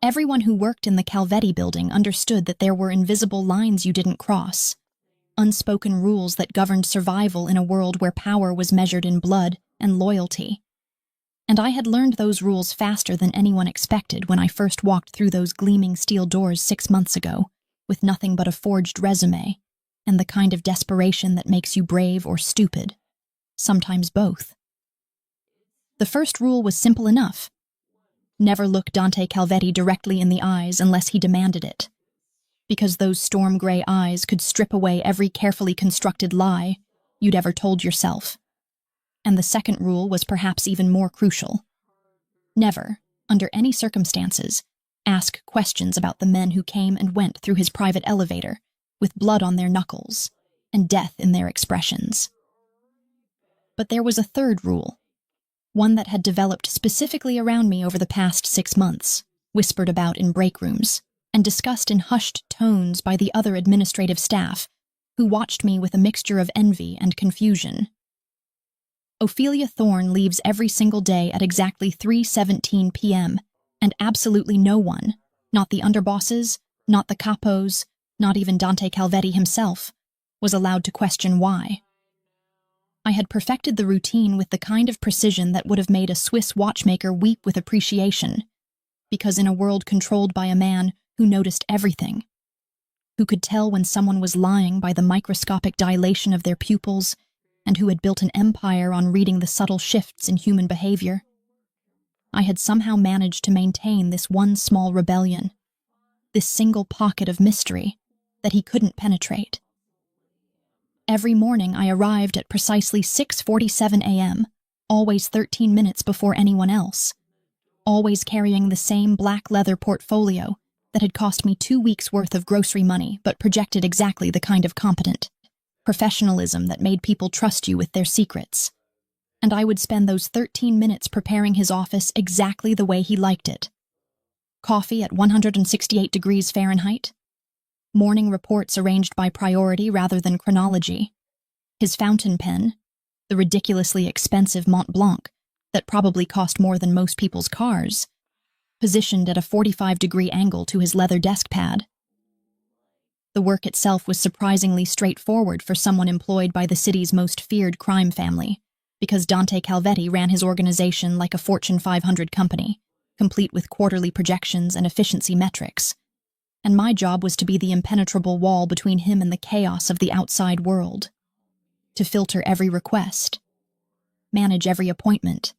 Everyone who worked in the Calvetti building understood that there were invisible lines you didn't cross, unspoken rules that governed survival in a world where power was measured in blood and loyalty. And I had learned those rules faster than anyone expected when I first walked through those gleaming steel doors 6 months ago, with nothing but a forged resume, and the kind of desperation that makes you brave or stupid, sometimes both. The first rule was simple enough. Never look Dante Calvetti directly in the eyes unless he demanded it, because those storm gray eyes could strip away every carefully constructed lie you'd ever told yourself. And the second rule was perhaps even more crucial. Never, under any circumstances, ask questions about the men who came and went through his private elevator with blood on their knuckles and death in their expressions. But there was a third rule, one that had developed specifically around me over the past 6 months, whispered about in break rooms, and discussed in hushed tones by the other administrative staff, who watched me with a mixture of envy and confusion. Ophelia Thorne leaves every single day at exactly 3:17 p.m., and absolutely no one, not the underbosses, not the capos, not even Dante Calvetti himself, was allowed to question why. I had perfected the routine with the kind of precision that would have made a Swiss watchmaker weep with appreciation, because in a world controlled by a man who noticed everything, who could tell when someone was lying by the microscopic dilation of their pupils, and who had built an empire on reading the subtle shifts in human behavior, I had somehow managed to maintain this one small rebellion, this single pocket of mystery that he couldn't penetrate. Every morning I arrived at precisely 6:47 a.m., always 13 minutes before anyone else, always carrying the same black leather portfolio that had cost me 2 weeks' worth of grocery money but projected exactly the kind of competent professionalism that made people trust you with their secrets. And I would spend those 13 minutes preparing his office exactly the way he liked it. Coffee at 168 degrees Fahrenheit, morning reports arranged by priority rather than chronology, his fountain pen, the ridiculously expensive Mont Blanc that probably cost more than most people's cars, positioned at a 45-degree angle to his leather desk pad. The work itself was surprisingly straightforward for someone employed by the city's most feared crime family, because Dante Calvetti ran his organization like a Fortune 500 company, complete with quarterly projections and efficiency metrics. And my job was to be the impenetrable wall between him and the chaos of the outside world, to filter every request, manage every appointment,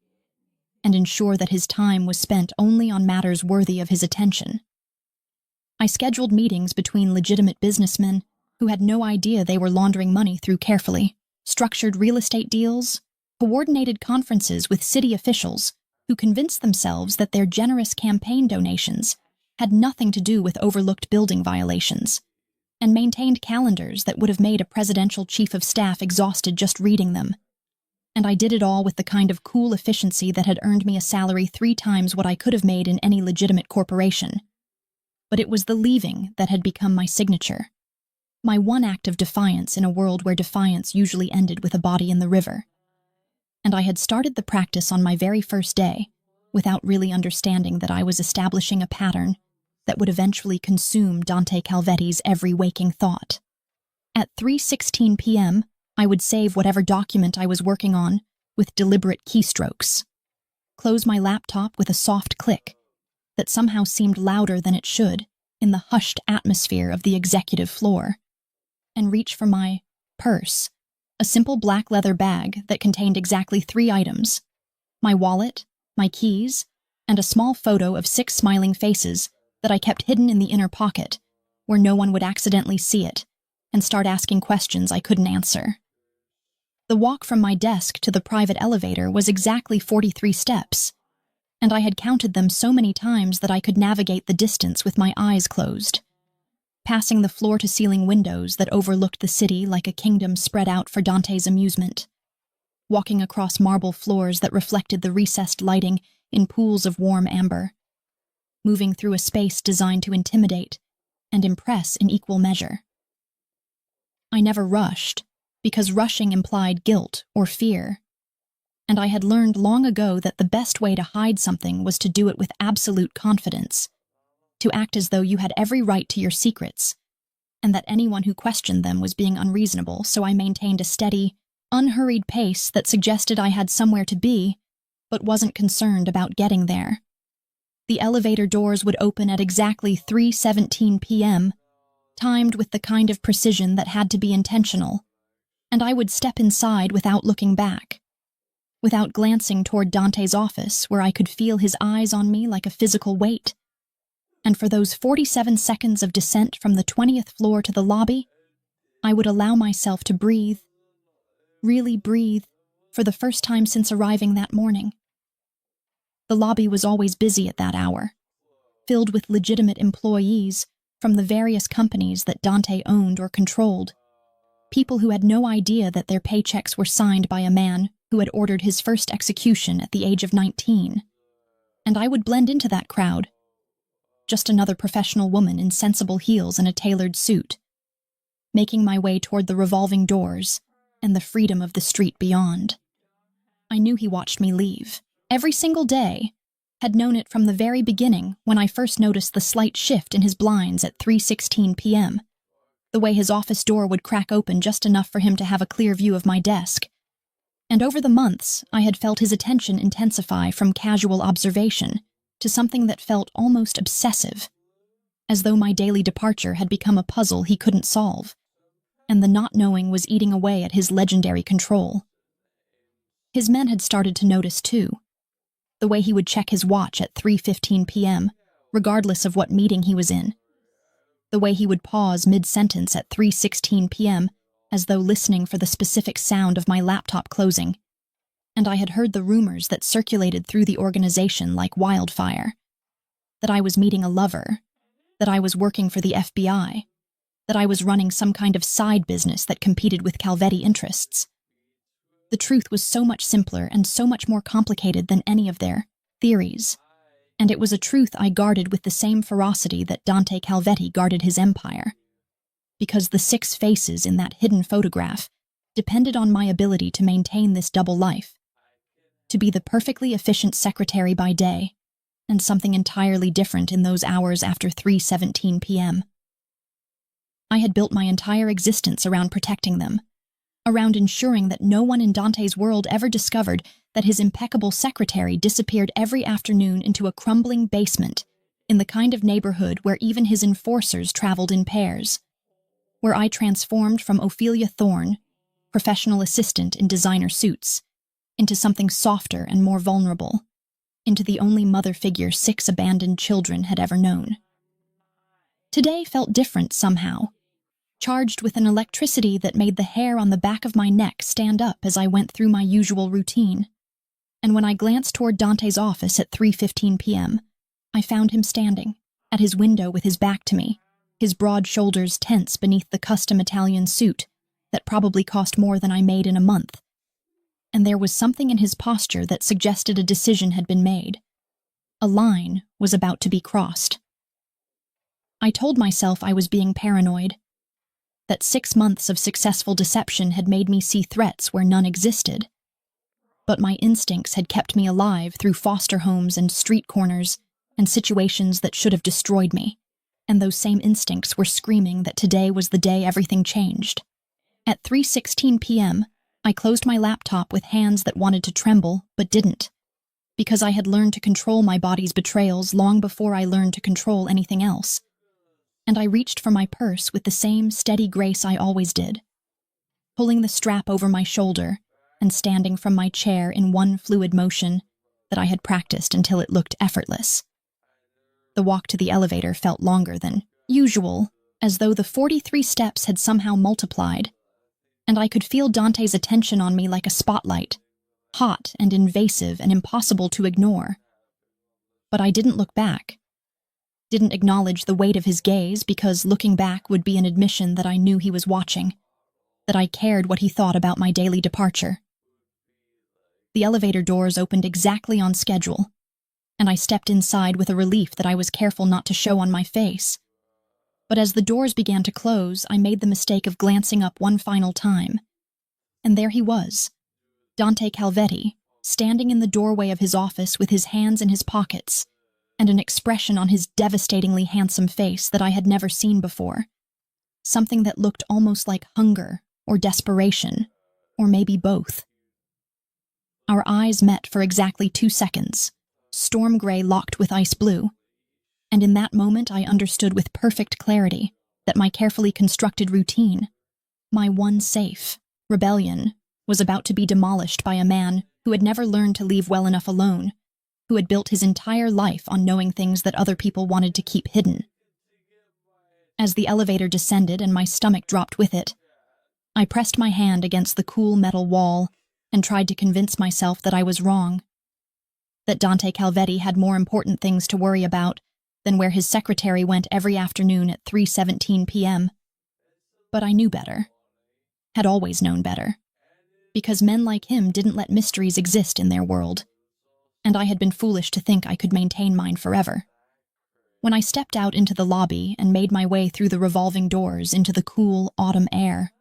and ensure that his time was spent only on matters worthy of his attention. I scheduled meetings between legitimate businessmen who had no idea they were laundering money through carefully structured real estate deals, coordinated conferences with city officials who convinced themselves that their generous campaign donations had nothing to do with overlooked building violations, and maintained calendars that would have made a presidential chief of staff exhausted just reading them. And I did it all with the kind of cool efficiency that had earned me a salary 3 times what I could have made in any legitimate corporation. But it was the leaving that had become my signature, my one act of defiance in a world where defiance usually ended with a body in the river. And I had started the practice on my very first day, without really understanding that I was establishing a pattern that would eventually consume Dante Calvetti's every waking thought. At 3:16 p.m., I would save whatever document I was working on with deliberate keystrokes, close my laptop with a soft click that somehow seemed louder than it should in the hushed atmosphere of the executive floor, and reach for my purse, a simple black leather bag that contained exactly 3 items: my wallet, my keys, and a small photo of 6 smiling faces that I kept hidden in the inner pocket, where no one would accidentally see it, and start asking questions I couldn't answer. The walk from my desk to the private elevator was exactly 43 steps, and I had counted them so many times that I could navigate the distance with my eyes closed, passing the floor-to-ceiling windows that overlooked the city like a kingdom spread out for Dante's amusement, walking across marble floors that reflected the recessed lighting in pools of warm amber, moving through a space designed to intimidate and impress in equal measure. I never rushed, because rushing implied guilt or fear, and I had learned long ago that the best way to hide something was to do it with absolute confidence, to act as though you had every right to your secrets, and that anyone who questioned them was being unreasonable, so I maintained a steady, unhurried pace that suggested I had somewhere to be, but wasn't concerned about getting there. The elevator doors would open at exactly 3:17 p.m., timed with the kind of precision that had to be intentional, and I would step inside without looking back, without glancing toward Dante's office, where I could feel his eyes on me like a physical weight. And for those 47 seconds of descent from the 20th floor to the lobby, I would allow myself to breathe, really breathe, for the first time since arriving that morning. The lobby was always busy at that hour, filled with legitimate employees from the various companies that Dante owned or controlled, people who had no idea that their paychecks were signed by a man who had ordered his first execution at the age of 19. And I would blend into that crowd, just another professional woman in sensible heels and a tailored suit, making my way toward the revolving doors and the freedom of the street beyond. I knew he watched me leave, every single day, had known it from the very beginning when I first noticed the slight shift in his blinds at 3:16 p.m., the way his office door would crack open just enough for him to have a clear view of my desk. And over the months, I had felt his attention intensify from casual observation to something that felt almost obsessive, as though my daily departure had become a puzzle he couldn't solve, and the not knowing was eating away at his legendary control. His men had started to notice too, the way he would check his watch at 3:15 p.m., regardless of what meeting he was in, the way he would pause mid-sentence at 3:16 p.m., as though listening for the specific sound of my laptop closing. And I had heard the rumors that circulated through the organization like wildfire, that I was meeting a lover, that I was working for the FBI, that I was running some kind of side business that competed with Calvetti interests. The truth was so much simpler and so much more complicated than any of their theories, and it was a truth I guarded with the same ferocity that Dante Calvetti guarded his empire, because the 6 faces in that hidden photograph depended on my ability to maintain this double life, to be the perfectly efficient secretary by day, and something entirely different in those hours after 3:17 p.m. I had built my entire existence around protecting them, around ensuring that no one in Dante's world ever discovered that his impeccable secretary disappeared every afternoon into a crumbling basement in the kind of neighborhood where even his enforcers traveled in pairs, where I transformed from Ophelia Thorne, professional assistant in designer suits, into something softer and more vulnerable, into the only mother figure 6 abandoned children had ever known. Today felt different somehow, charged with an electricity that made the hair on the back of my neck stand up as I went through my usual routine. And when I glanced toward Dante's office at 3:15 p.m., I found him standing at his window with his back to me, his broad shoulders tense beneath the custom Italian suit that probably cost more than I made in a month. And there was something in his posture that suggested a decision had been made. A line was about to be crossed. I told myself I was being paranoid, that 6 months of successful deception had made me see threats where none existed. But my instincts had kept me alive through foster homes and street corners and situations that should have destroyed me, and those same instincts were screaming that today was the day everything changed. At 3:16 p.m., I closed my laptop with hands that wanted to tremble but didn't, because I had learned to control my body's betrayals long before I learned to control anything else. And I reached for my purse with the same steady grace I always did, pulling the strap over my shoulder and standing from my chair in one fluid motion that I had practiced until it looked effortless. The walk to the elevator felt longer than usual, as though the 43 steps had somehow multiplied, and I could feel Dante's attention on me like a spotlight, hot and invasive and impossible to ignore. But I didn't look back, didn't acknowledge the weight of his gaze, because looking back would be an admission that I knew he was watching, that I cared what he thought about my daily departure. The elevator doors opened exactly on schedule, and I stepped inside with a relief that I was careful not to show on my face. But as the doors began to close, I made the mistake of glancing up one final time. And there he was, Dante Calvetti, standing in the doorway of his office with his hands in his pockets, and an expression on his devastatingly handsome face that I had never seen before. Something that looked almost like hunger or desperation, or maybe both. Our eyes met for exactly 2 seconds, storm gray locked with ice blue, and in that moment I understood with perfect clarity that my carefully constructed routine, my one safe, rebellion, was about to be demolished by a man who had never learned to leave well enough alone, who had built his entire life on knowing things that other people wanted to keep hidden. As the elevator descended and my stomach dropped with it, I pressed my hand against the cool metal wall and tried to convince myself that I was wrong, that Dante Calvetti had more important things to worry about than where his secretary went every afternoon at 3:17 p.m. But I knew better, had always known better, because men like him didn't let mysteries exist in their world, and I had been foolish to think I could maintain mine forever. When I stepped out into the lobby and made my way through the revolving doors into the cool autumn air,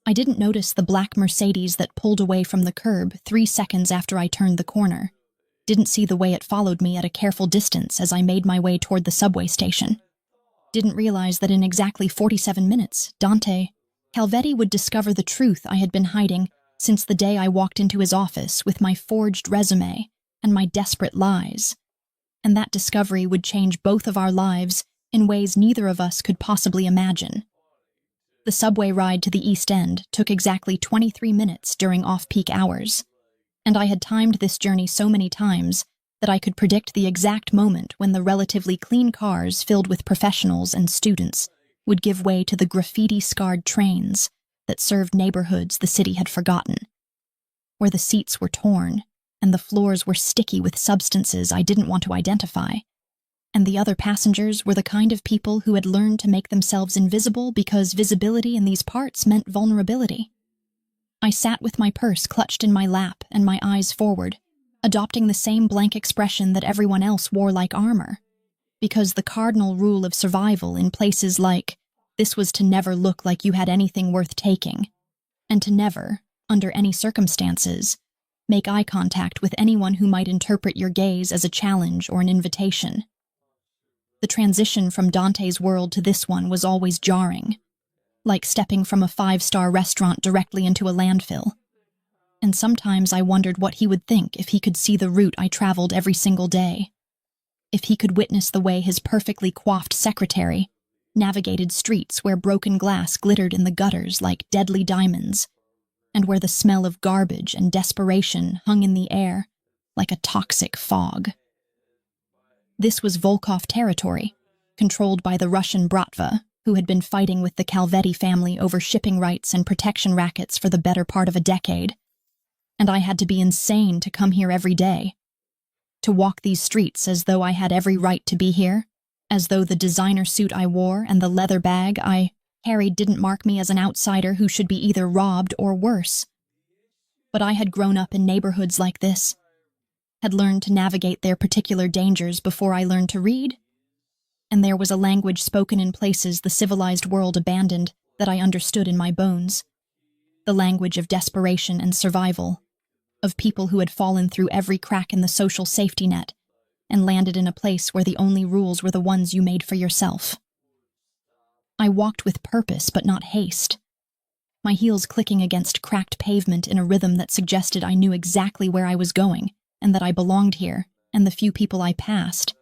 I didn't notice the black Mercedes that pulled away from the curb 3 seconds after I turned the corner, didn't see the way it followed me at a careful distance as I made my way toward the subway station, didn't realize that in exactly 47 minutes, Dante Calvetti would discover the truth I had been hiding since the day I walked into his office with my forged resume and my desperate lies, and that discovery would change both of our lives in ways neither of us could possibly imagine. The subway ride to the East End took exactly 23 minutes during off-peak hours, and I had timed this journey so many times that I could predict the exact moment when the relatively clean cars filled with professionals and students would give way to the graffiti-scarred trains that served neighborhoods the city had forgotten, where the seats were torn and the floors were sticky with substances I didn't want to identify, and the other passengers were the kind of people who had learned to make themselves invisible because visibility in these parts meant vulnerability. I sat with my purse clutched in my lap and my eyes forward, adopting the same blank expression that everyone else wore like armor, because the cardinal rule of survival in places like this was to never look like you had anything worth taking, and to never, under any circumstances, make eye contact with anyone who might interpret your gaze as a challenge or an invitation. The transition from Dante's world to this one was always jarring, like stepping from a 5-star restaurant directly into a landfill. And sometimes I wondered what he would think if he could see the route I traveled every single day. If he could witness the way his perfectly coiffed secretary navigated streets where broken glass glittered in the gutters like deadly diamonds, and where the smell of garbage and desperation hung in the air like a toxic fog. This was Volkov territory, controlled by the Russian Bratva, who had been fighting with the Calvetti family over shipping rights and protection rackets for the better part of a decade. And I had to be insane to come here every day, to walk these streets as though I had every right to be here, as though the designer suit I wore and the leather bag I carried didn't mark me as an outsider who should be either robbed or worse. But I had grown up in neighborhoods like this, had learned to navigate their particular dangers before I learned to read, and there was a language spoken in places the civilized world abandoned that I understood in my bones, the language of desperation and survival, of people who had fallen through every crack in the social safety net and landed in a place where the only rules were the ones you made for yourself. I walked with purpose but not haste, my heels clicking against cracked pavement in a rhythm that suggested I knew exactly where I was going and that I belonged here and the few people I passed.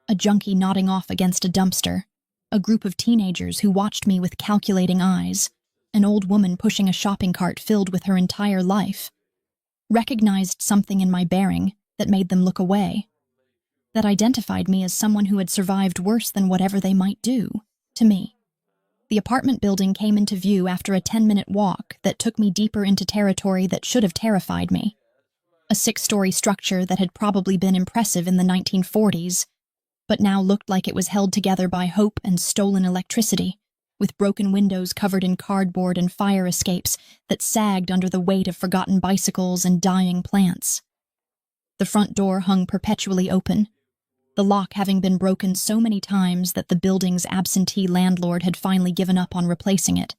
A junkie nodding off against a dumpster, a group of teenagers who watched me with calculating eyes, an old woman pushing a shopping cart filled with her entire life, recognized something in my bearing that made them look away, that identified me as someone who had survived worse than whatever they might do to me. The apartment building came into view after a 10-minute walk that took me deeper into territory that should have terrified me. A 6-story structure that had probably been impressive in the 1940s, but now looked like it was held together by hope and stolen electricity, with broken windows covered in cardboard and fire escapes that sagged under the weight of forgotten bicycles and dying plants. The front door hung perpetually open, the lock having been broken so many times that the building's absentee landlord had finally given up on replacing it,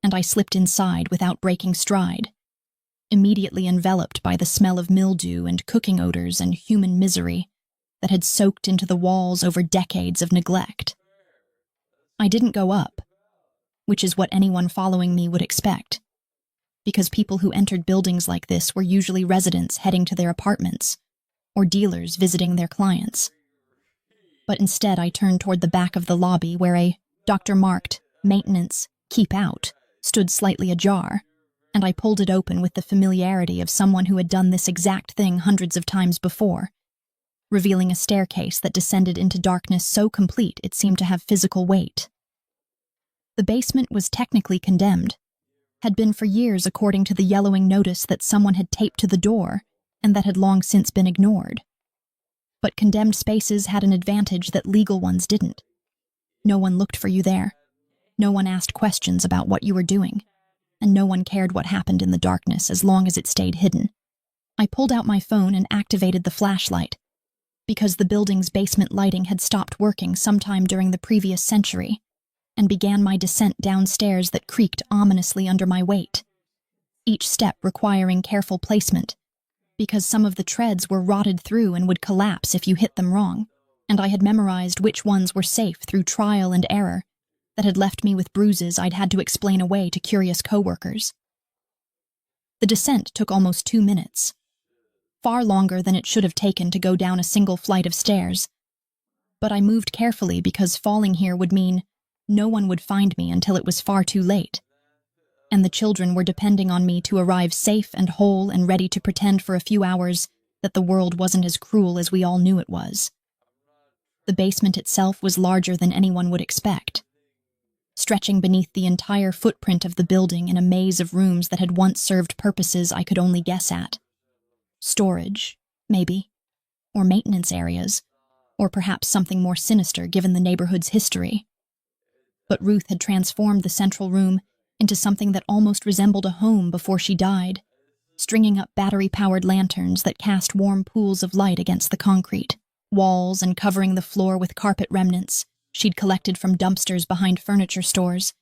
and I slipped inside without breaking stride, immediately enveloped by the smell of mildew and cooking odors and human misery that had soaked into the walls over decades of neglect. I didn't go up, which is what anyone following me would expect, because people who entered buildings like this were usually residents heading to their apartments or dealers visiting their clients. But instead I turned toward the back of the lobby where a Dr. marked "Maintenance, Keep Out" stood slightly ajar, and I pulled it open with the familiarity of someone who had done this exact thing hundreds of times before, revealing a staircase that descended into darkness so complete it seemed to have physical weight. The basement was technically condemned, had been for years according to the yellowing notice that someone had taped to the door and that had long since been ignored. But condemned spaces had an advantage that legal ones didn't. No one looked for you there. No one asked questions about what you were doing, and no one cared what happened in the darkness as long as it stayed hidden. I pulled out my phone and activated the flashlight, because the building's basement lighting had stopped working sometime during the previous century, and began my descent downstairs that creaked ominously under my weight, each step requiring careful placement, because some of the treads were rotted through and would collapse if you hit them wrong, and I had memorized which ones were safe through trial and error that had left me with bruises I'd had to explain away to curious coworkers. The descent took almost 2 minutes, far longer than it should have taken to go down a single flight of stairs, but I moved carefully because falling here would mean no one would find me until it was far too late, and the children were depending on me to arrive safe and whole and ready to pretend for a few hours that the world wasn't as cruel as we all knew it was. The basement itself was larger than anyone would expect, stretching beneath the entire footprint of the building in a maze of rooms that had once served purposes I could only guess at. Storage, maybe, or maintenance areas, or perhaps something more sinister given the neighborhood's history. But Ruth had transformed the central room into something that almost resembled a home before she died, stringing up battery-powered lanterns that cast warm pools of light against the concrete walls and covering the floor with carpet remnants she'd collected from dumpsters behind furniture stores,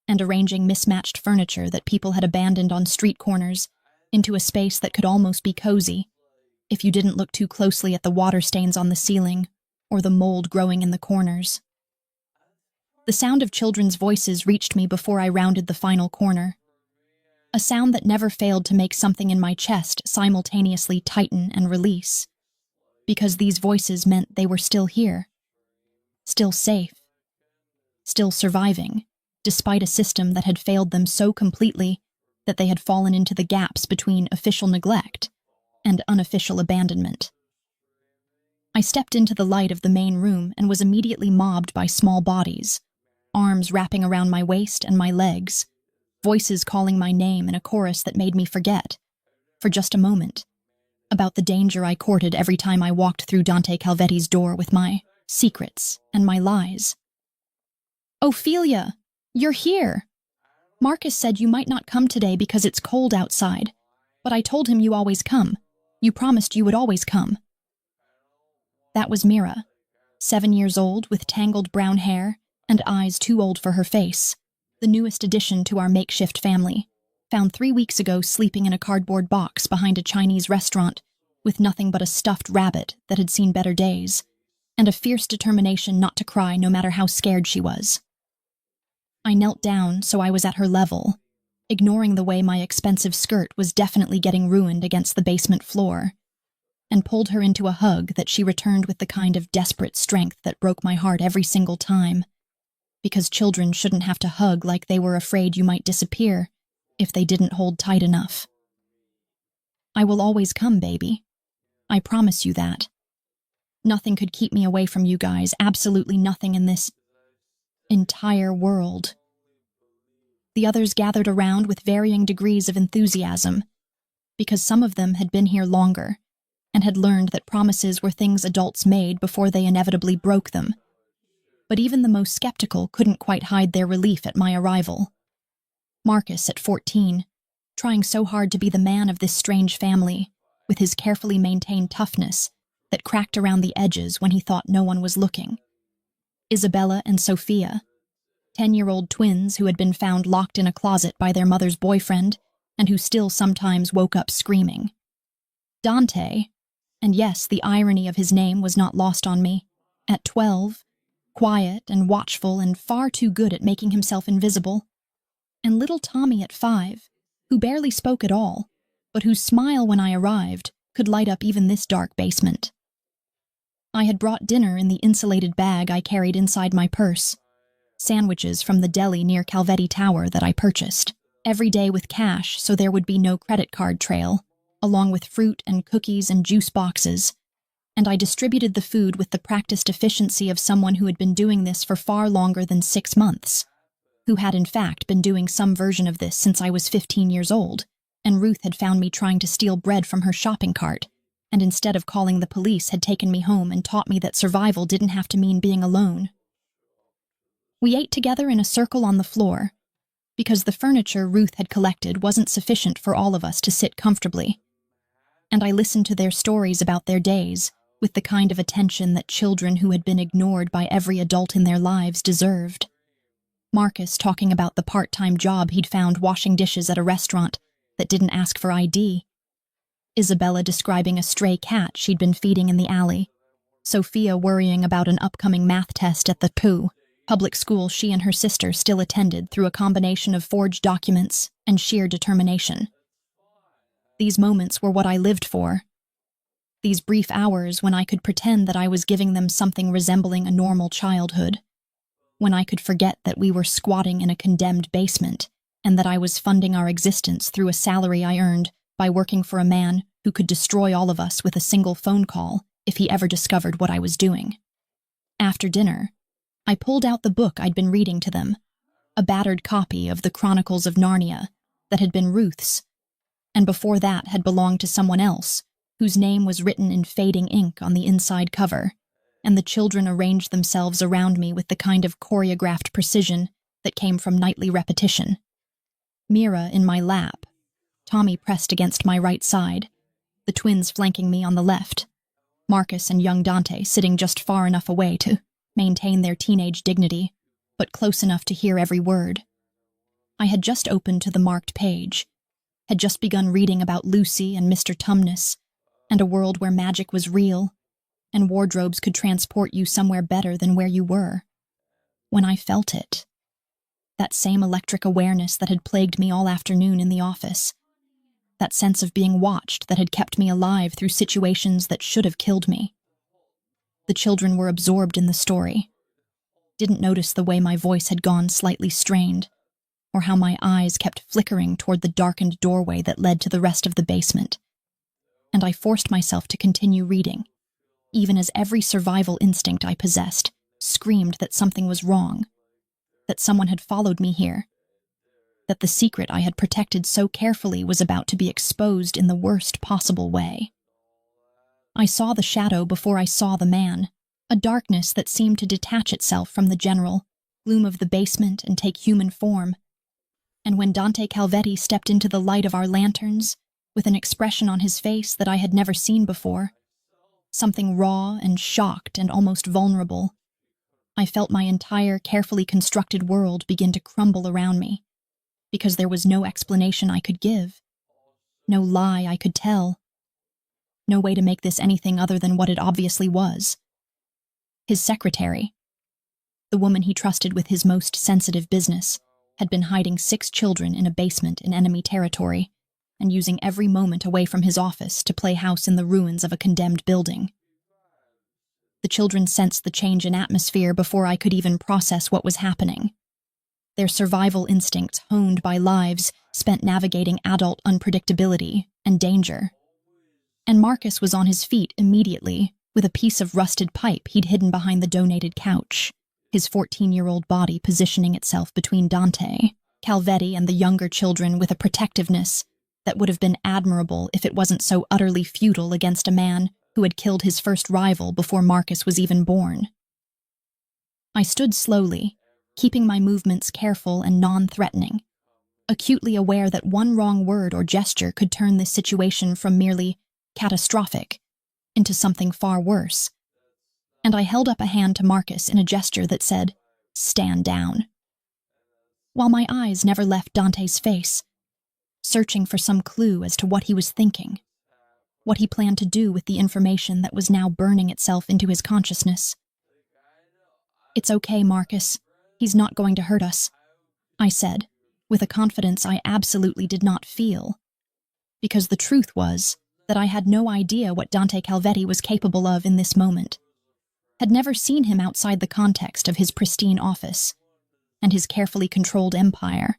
and arranging mismatched furniture that people had abandoned on street corners into a space that could almost be cozy if you didn't look too closely at the water stains on the ceiling or the mold growing in the corners. The sound of children's voices reached me before I rounded the final corner, a sound that never failed to make something in my chest simultaneously tighten and release, because these voices meant they were still here, still safe, still surviving, despite a system that had failed them so completely that they had fallen into the gaps between official neglect and unofficial abandonment. I stepped into the light of the main room and was immediately mobbed by small bodies, arms wrapping around my waist and my legs, voices calling my name in a chorus that made me forget, for just a moment, about the danger I courted every time I walked through Dante Calvetti's door with my secrets and my lies. "Ophelia, you're here! Marcus said you might not come today because it's cold outside, but I told him you always come. You promised you would always come." That was Mira, 7 years old with tangled brown hair and eyes too old for her face, the newest addition to our makeshift family, found 3 weeks ago sleeping in a cardboard box behind a Chinese restaurant with nothing but a stuffed rabbit that had seen better days, and a fierce determination not to cry no matter how scared she was. I knelt down so I was at her level, ignoring the way my expensive skirt was definitely getting ruined against the basement floor, and pulled her into a hug that she returned with the kind of desperate strength that broke my heart every single time, because children shouldn't have to hug like they were afraid you might disappear if they didn't hold tight enough. "I will always come, baby. I promise you that. Nothing could keep me away from you guys, absolutely nothing in this entire world." The others gathered around with varying degrees of enthusiasm, because some of them had been here longer and had learned that promises were things adults made before they inevitably broke them. But even the most skeptical couldn't quite hide their relief at my arrival. Marcus, at 14, trying so hard to be the man of this strange family, with his carefully maintained toughness that cracked around the edges when he thought no one was looking. Isabella and Sophia, 10-year-old twins who had been found locked in a closet by their mother's boyfriend and who still sometimes woke up screaming. Dante, And yes, the irony of his name was not lost on me. At 12, quiet and watchful and far too good at making himself invisible. And little Tommy at 5, who barely spoke at all, but whose smile when I arrived could light up even this dark basement. I had brought dinner in the insulated bag I carried inside my purse, sandwiches from the deli near Calvetti Tower that I purchased, every day with cash so there would be no credit card trail, along with fruit and cookies and juice boxes, and I distributed the food with the practiced efficiency of someone who had been doing this for far longer than 6 months, who had in fact been doing some version of this since I was 15 years old, and Ruth had found me trying to steal bread from her shopping cart, and instead of calling the police had taken me home and taught me that survival didn't have to mean being alone. We ate together in a circle on the floor, because the furniture Ruth had collected wasn't sufficient for all of us to sit comfortably, and I listened to their stories about their days with the kind of attention that children who had been ignored by every adult in their lives deserved. Marcus talking about the part-time job he'd found washing dishes at a restaurant that didn't ask for ID. Isabella describing a stray cat she'd been feeding in the alley. Sophia worrying about an upcoming math test at the public school she and her sister still attended through a combination of forged documents and sheer determination. These moments were what I lived for. These brief hours when I could pretend that I was giving them something resembling a normal childhood. When I could forget that we were squatting in a condemned basement and that I was funding our existence through a salary I earned by working for a man who could destroy all of us with a single phone call if he ever discovered what I was doing. After dinner, I pulled out the book I'd been reading to them, a battered copy of the Chronicles of Narnia that had been Ruth's, and before that had belonged to someone else, whose name was written in fading ink on the inside cover, and the children arranged themselves around me with the kind of choreographed precision that came from nightly repetition. Mira in my lap, Tommy pressed against my right side, the twins flanking me on the left, Marcus and young Dante sitting just far enough away to maintain their teenage dignity, but close enough to hear every word. I had just opened to the marked page, had just begun reading about Lucy and Mr. Tumnus, and a world where magic was real, and wardrobes could transport you somewhere better than where you were, when I felt it. That same electric awareness that had plagued me all afternoon in the office. That sense of being watched that had kept me alive through situations that should have killed me. The children were absorbed in the story. Didn't notice the way my voice had gone slightly strained, or how my eyes kept flickering toward the darkened doorway that led to the rest of the basement. And I forced myself to continue reading, even as every survival instinct I possessed screamed that something was wrong, that someone had followed me here, that the secret I had protected so carefully was about to be exposed in the worst possible way. I saw the shadow before I saw the man, a darkness that seemed to detach itself from the general gloom of the basement and take human form. And when Dante Calvetti stepped into the light of our lanterns, with an expression on his face that I had never seen before, something raw and shocked and almost vulnerable, I felt my entire carefully constructed world begin to crumble around me, because there was no explanation I could give, no lie I could tell, no way to make this anything other than what it obviously was. His secretary, the woman he trusted with his most sensitive business, had been hiding 6 children in a basement in enemy territory and using every moment away from his office to play house in the ruins of a condemned building. The children sensed the change in atmosphere before I could even process what was happening. Their survival instincts, honed by lives spent navigating adult unpredictability and danger. And Marcus was on his feet immediately, with a piece of rusted pipe he'd hidden behind the donated couch, his 14-year-old body positioning itself between Dante, Calvetti, and the younger children with a protectiveness that would have been admirable if it wasn't so utterly futile against a man who had killed his first rival before Marcus was even born. I stood slowly, keeping my movements careful and non-threatening, acutely aware that one wrong word or gesture could turn this situation from merely catastrophic into something far worse. And I held up a hand to Marcus in a gesture that said, "Stand down," while my eyes never left Dante's face, searching for some clue as to what he was thinking. what he planned to do with the information that was now burning itself into his consciousness. "It's okay, Marcus. He's not going to hurt us," I said, with a confidence I absolutely did not feel. Because the truth was that I had no idea what Dante Calvetti was capable of in this moment. Had never seen him outside the context of his pristine office and his carefully controlled empire,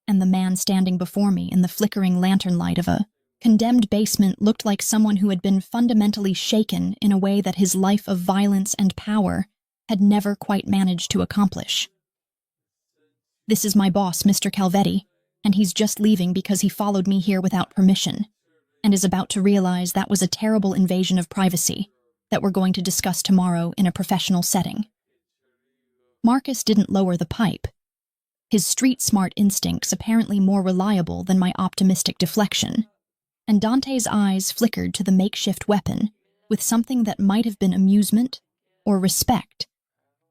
and the man standing before me in the flickering lantern light of a condemned basement looked like someone who had been fundamentally shaken in a way that his life of violence and power had never quite managed to accomplish. "This is my boss, Mr. Calvetti, and he's just leaving because he followed me here without permission, and is about to realize that was a terrible invasion of privacy that we're going to discuss tomorrow in a professional setting." Marcus didn't lower the pipe, his street-smart instincts apparently more reliable than my optimistic deflection, and Dante's eyes flickered to the makeshift weapon with something that might have been amusement or respect,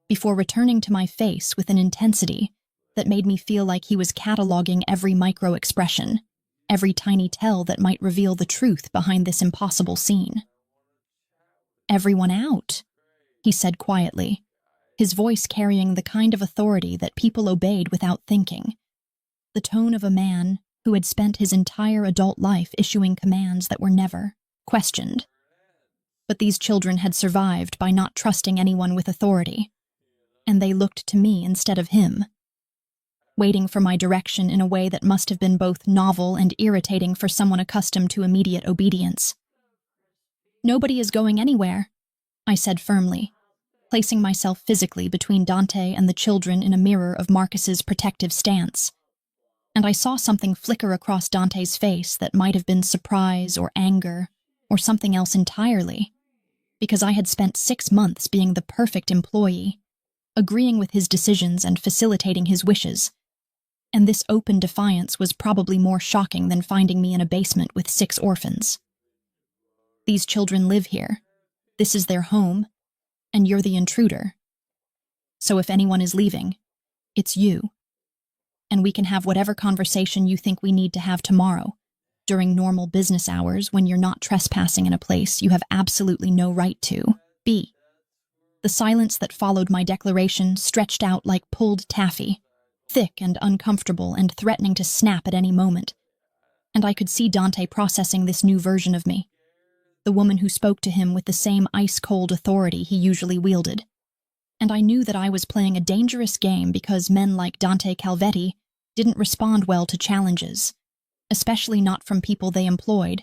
before returning to my face with an intensity that made me feel like he was cataloging every micro-expression, every tiny tell that might reveal the truth behind this impossible scene. "Everyone out," he said quietly, his voice carrying the kind of authority that people obeyed without thinking, the tone of a man who had spent his entire adult life issuing commands that were never questioned. But these children had survived by not trusting anyone with authority, and they looked to me instead of him, waiting for my direction in a way that must have been both novel and irritating for someone accustomed to immediate obedience. "Nobody is going anywhere," I said firmly, placing myself physically between Dante and the children in a mirror of Marcus's protective stance. And I saw something flicker across Dante's face that might have been surprise or anger or something else entirely, because I had spent 6 months being the perfect employee, agreeing with his decisions and facilitating his wishes, and this open defiance was probably more shocking than finding me in a basement with 6 orphans. "These children live here. This is their home, and you're the intruder. So if anyone is leaving, it's you. And we can have whatever conversation you think we need to have tomorrow, during normal business hours when you're not trespassing in a place you have absolutely no right to be." The silence that followed my declaration stretched out like pulled taffy, thick and uncomfortable and threatening to snap at any moment, and I could see Dante processing this new version of me, the woman who spoke to him with the same ice-cold authority he usually wielded. And I knew that I was playing a dangerous game because men like Dante Calvetti didn't respond well to challenges, especially not from people they employed,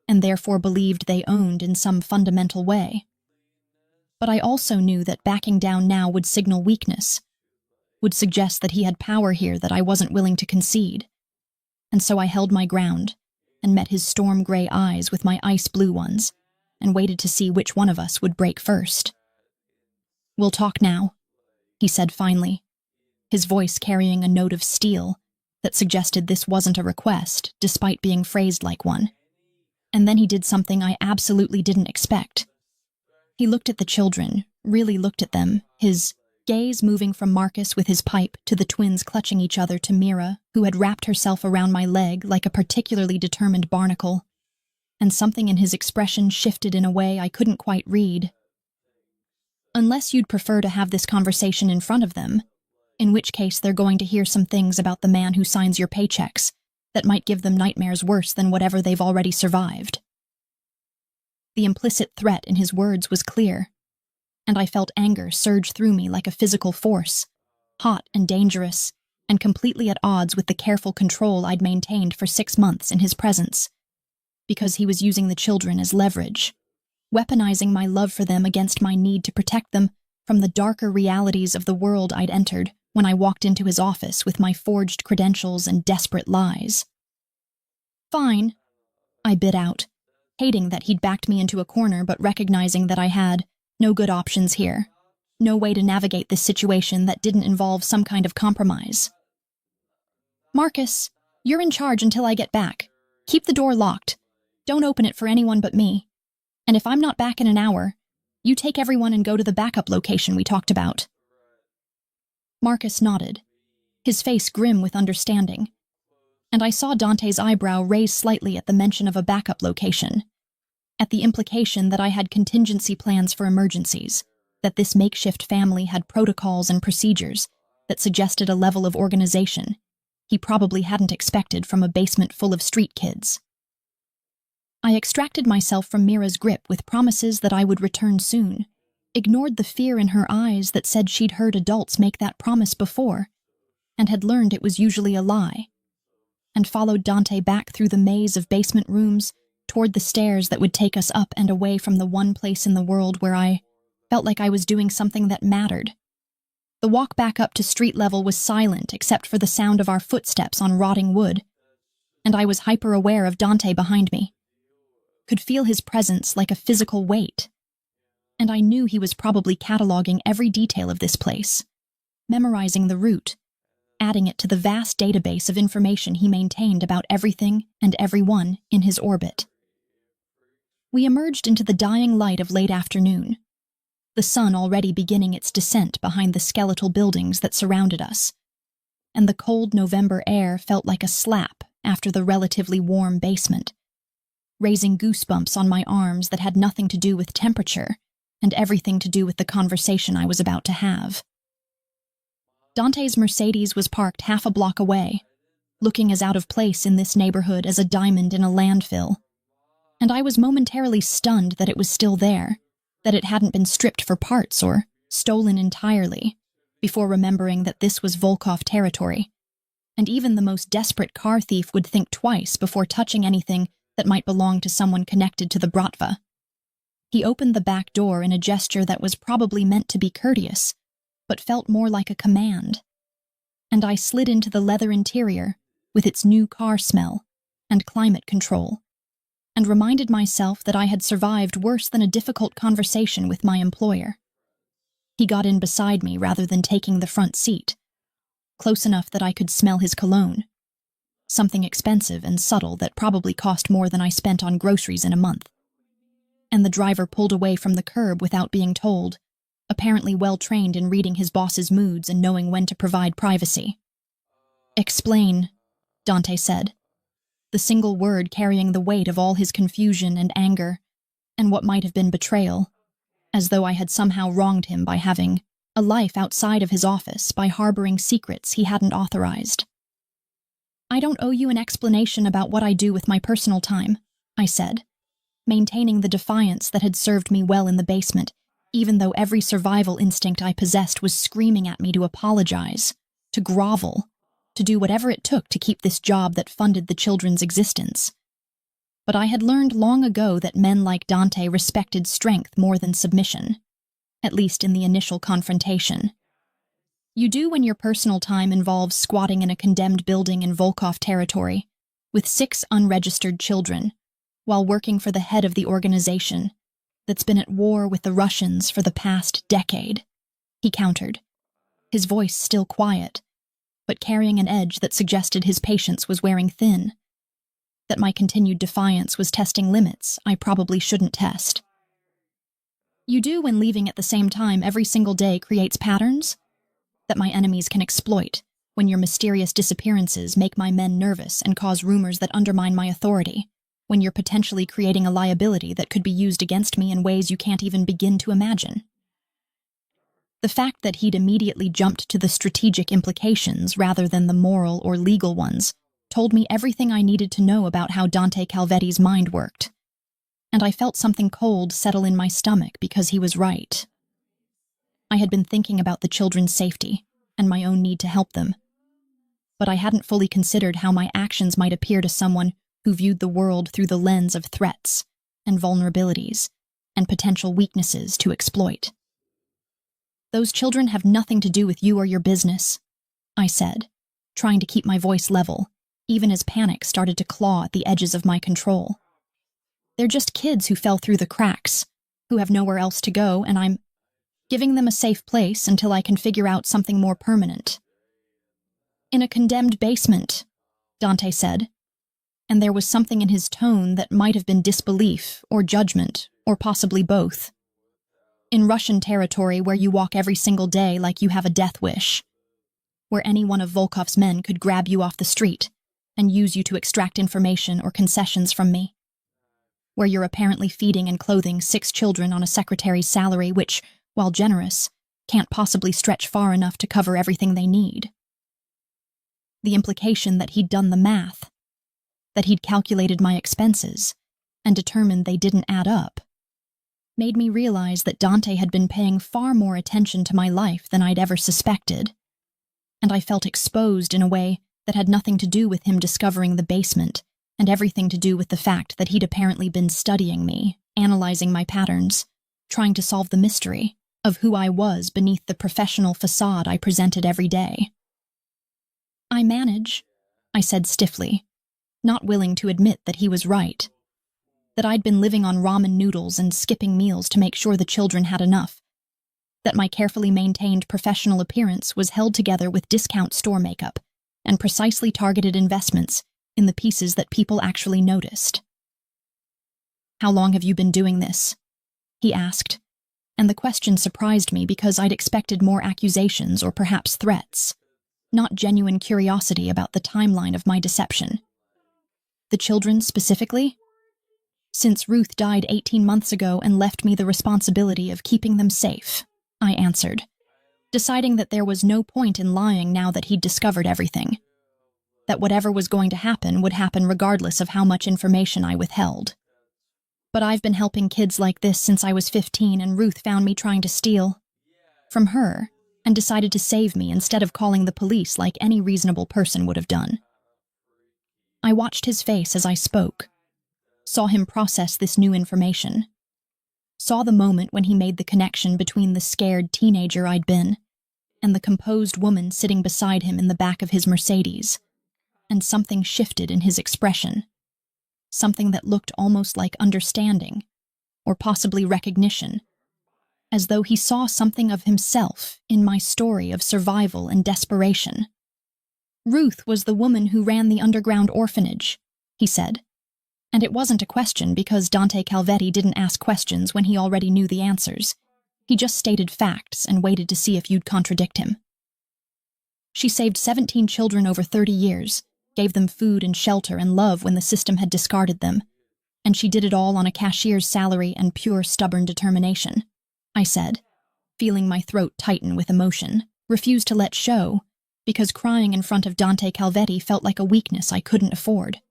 and therefore believed they owned in some fundamental way. But I also knew that backing down now would signal weakness, would suggest that he had power here that I wasn't willing to concede. And so I held my ground and met his storm-gray eyes with my ice-blue ones, and waited to see which one of us would break first. "We'll talk now," he said finally, his voice carrying a note of steel that suggested this wasn't a request, despite being phrased like one. And then he did something I absolutely didn't expect. He looked at the children, really looked at them, his gaze moving from Marcus with his pipe to the twins clutching each other to Mira, who had wrapped herself around my leg like a particularly determined barnacle, and something in his expression shifted in a way I couldn't quite read. "Unless you'd prefer to have this conversation in front of them, in which case they're going to hear some things about the man who signs your paychecks that might give them nightmares worse than whatever they've already survived." The implicit threat in his words was clear, and I felt anger surge through me like a physical force, hot and dangerous, and completely at odds with the careful control I'd maintained for 6 months in his presence, because he was using the children as leverage, weaponizing my love for them against my need to protect them from the darker realities of the world I'd entered when I walked into his office with my forged credentials and desperate lies. "Fine," I bit out, hating that he'd backed me into a corner but recognizing that I had no good options here, no way to navigate this situation that didn't involve some kind of compromise. "Marcus, you're in charge until I get back. Keep the door locked. Don't open it for anyone but me. And if I'm not back in an hour, you take everyone and go to the backup location we talked about." Marcus nodded, his face grim with understanding, and I saw Dante's eyebrow raise slightly at the mention of a backup location, at the implication that I had contingency plans for emergencies, that this makeshift family had protocols and procedures that suggested a level of organization he probably hadn't expected from a basement full of street kids. I extracted myself from Mira's grip with promises that I would return soon, ignored the fear in her eyes that said she'd heard adults make that promise before, and had learned it was usually a lie, and followed Dante back through the maze of basement rooms toward the stairs that would take us up and away from the one place in the world where I felt like I was doing something that mattered. The walk back up to street level was silent except for the sound of our footsteps on rotting wood, and I was hyper-aware of Dante behind me. Could feel his presence like a physical weight, and I knew he was probably cataloging every detail of this place, memorizing the route, adding it to the vast database of information he maintained about everything and everyone in his orbit. We emerged into the dying light of late afternoon, the sun already beginning its descent behind the skeletal buildings that surrounded us, and the cold November air felt like a slap after the relatively warm basement, raising goosebumps on my arms that had nothing to do with temperature and everything to do with the conversation I was about to have. Dante's Mercedes was parked half a block away, looking as out of place in this neighborhood as a diamond in a landfill, and I was momentarily stunned that it was still there, that it hadn't been stripped for parts or stolen entirely, before remembering that this was Volkov territory, and even the most desperate car thief would think twice before touching anything that might belong to someone connected to the Bratva. He opened the back door in a gesture that was probably meant to be courteous, but felt more like a command, and I slid into the leather interior with its new car smell and climate control, and reminded myself that I had survived worse than a difficult conversation with my employer. He got in beside me rather than taking the front seat, close enough that I could smell his cologne, something expensive and subtle that probably cost more than I spent on groceries in a month. And the driver pulled away from the curb without being told, apparently well-trained in reading his boss's moods and knowing when to provide privacy. "Explain," Dante said, the single word carrying the weight of all his confusion and anger, and what might have been betrayal, as though I had somehow wronged him by having a life outside of his office, by harboring secrets he hadn't authorized. "I don't owe you an explanation about what I do with my personal time," I said, maintaining the defiance that had served me well in the basement, even though every survival instinct I possessed was screaming at me to apologize, to grovel, to do whatever it took to keep this job that funded the children's existence. But I had learned long ago that men like Dante respected strength more than submission, at least in the initial confrontation. You do when your personal time involves squatting in a condemned building in Volkov territory, with 6 unregistered children, while working for the head of the organization that's been at war with the Russians for the past decade, he countered, his voice still quiet, but carrying an edge that suggested his patience was wearing thin, that my continued defiance was testing limits I probably shouldn't test. You do when leaving at the same time every single day creates patterns that my enemies can exploit, when your mysterious disappearances make my men nervous and cause rumors that undermine my authority, when you're potentially creating a liability that could be used against me in ways you can't even begin to imagine. The fact that he'd immediately jumped to the strategic implications rather than the moral or legal ones told me everything I needed to know about how Dante Calvetti's mind worked, and I felt something cold settle in my stomach because he was right. I had been thinking about the children's safety and my own need to help them, but I hadn't fully considered how my actions might appear to someone who viewed the world through the lens of threats and vulnerabilities and potential weaknesses to exploit. "Those children have nothing to do with you or your business," I said, trying to keep my voice level, even as panic started to claw at the edges of my control. "They're just kids who fell through the cracks, who have nowhere else to go, and I'm giving them a safe place until I can figure out something more permanent." "In a condemned basement," Dante said, and there was something in his tone that might have been disbelief or judgment, or possibly both. "In Russian territory where you walk every single day like you have a death wish, where any one of Volkov's men could grab you off the street and use you to extract information or concessions from me. where you're apparently feeding and clothing 6 children on a secretary's salary which, while generous, can't possibly stretch far enough to cover everything they need. The implication that he'd done the math, that he'd calculated my expenses, and determined they didn't add up, made me realize that Dante had been paying far more attention to my life than I'd ever suspected, and I felt exposed in a way that had nothing to do with him discovering the basement and everything to do with the fact that he'd apparently been studying me, analyzing my patterns, trying to solve the mystery of who I was beneath the professional facade I presented every day. "I manage," I said stiffly, not willing to admit that he was right, that I'd been living on ramen noodles and skipping meals to make sure the children had enough, that my carefully maintained professional appearance was held together with discount store makeup and precisely targeted investments in the pieces that people actually noticed. "How long have you been doing this?" he asked, and the question surprised me because I'd expected more accusations or perhaps threats, not genuine curiosity about the timeline of my deception. "The children specifically?" "Since Ruth died 18 months ago and left me the responsibility of keeping them safe," I answered, deciding that there was no point in lying now that he'd discovered everything, that whatever was going to happen would happen regardless of how much information I withheld. "But I've been helping kids like this since I was 15 and Ruth found me trying to steal from her and decided to save me instead of calling the police like any reasonable person would have done." I watched his face as I spoke, saw him process this new information, saw the moment when he made the connection between the scared teenager I'd been and the composed woman sitting beside him in the back of his Mercedes, and something shifted in his expression, something that looked almost like understanding, or possibly recognition, as though he saw something of himself in my story of survival and desperation. "Ruth was the woman who ran the underground orphanage," he said. And it wasn't a question because Dante Calvetti didn't ask questions when he already knew the answers. He just stated facts and waited to see if you'd contradict him. "She saved 17 children over 30 years, gave them food and shelter and love when the system had discarded them, and she did it all on a cashier's salary and pure stubborn determination," I said, feeling my throat tighten with emotion, refused to let show, because crying in front of Dante Calvetti felt like a weakness I couldn't afford.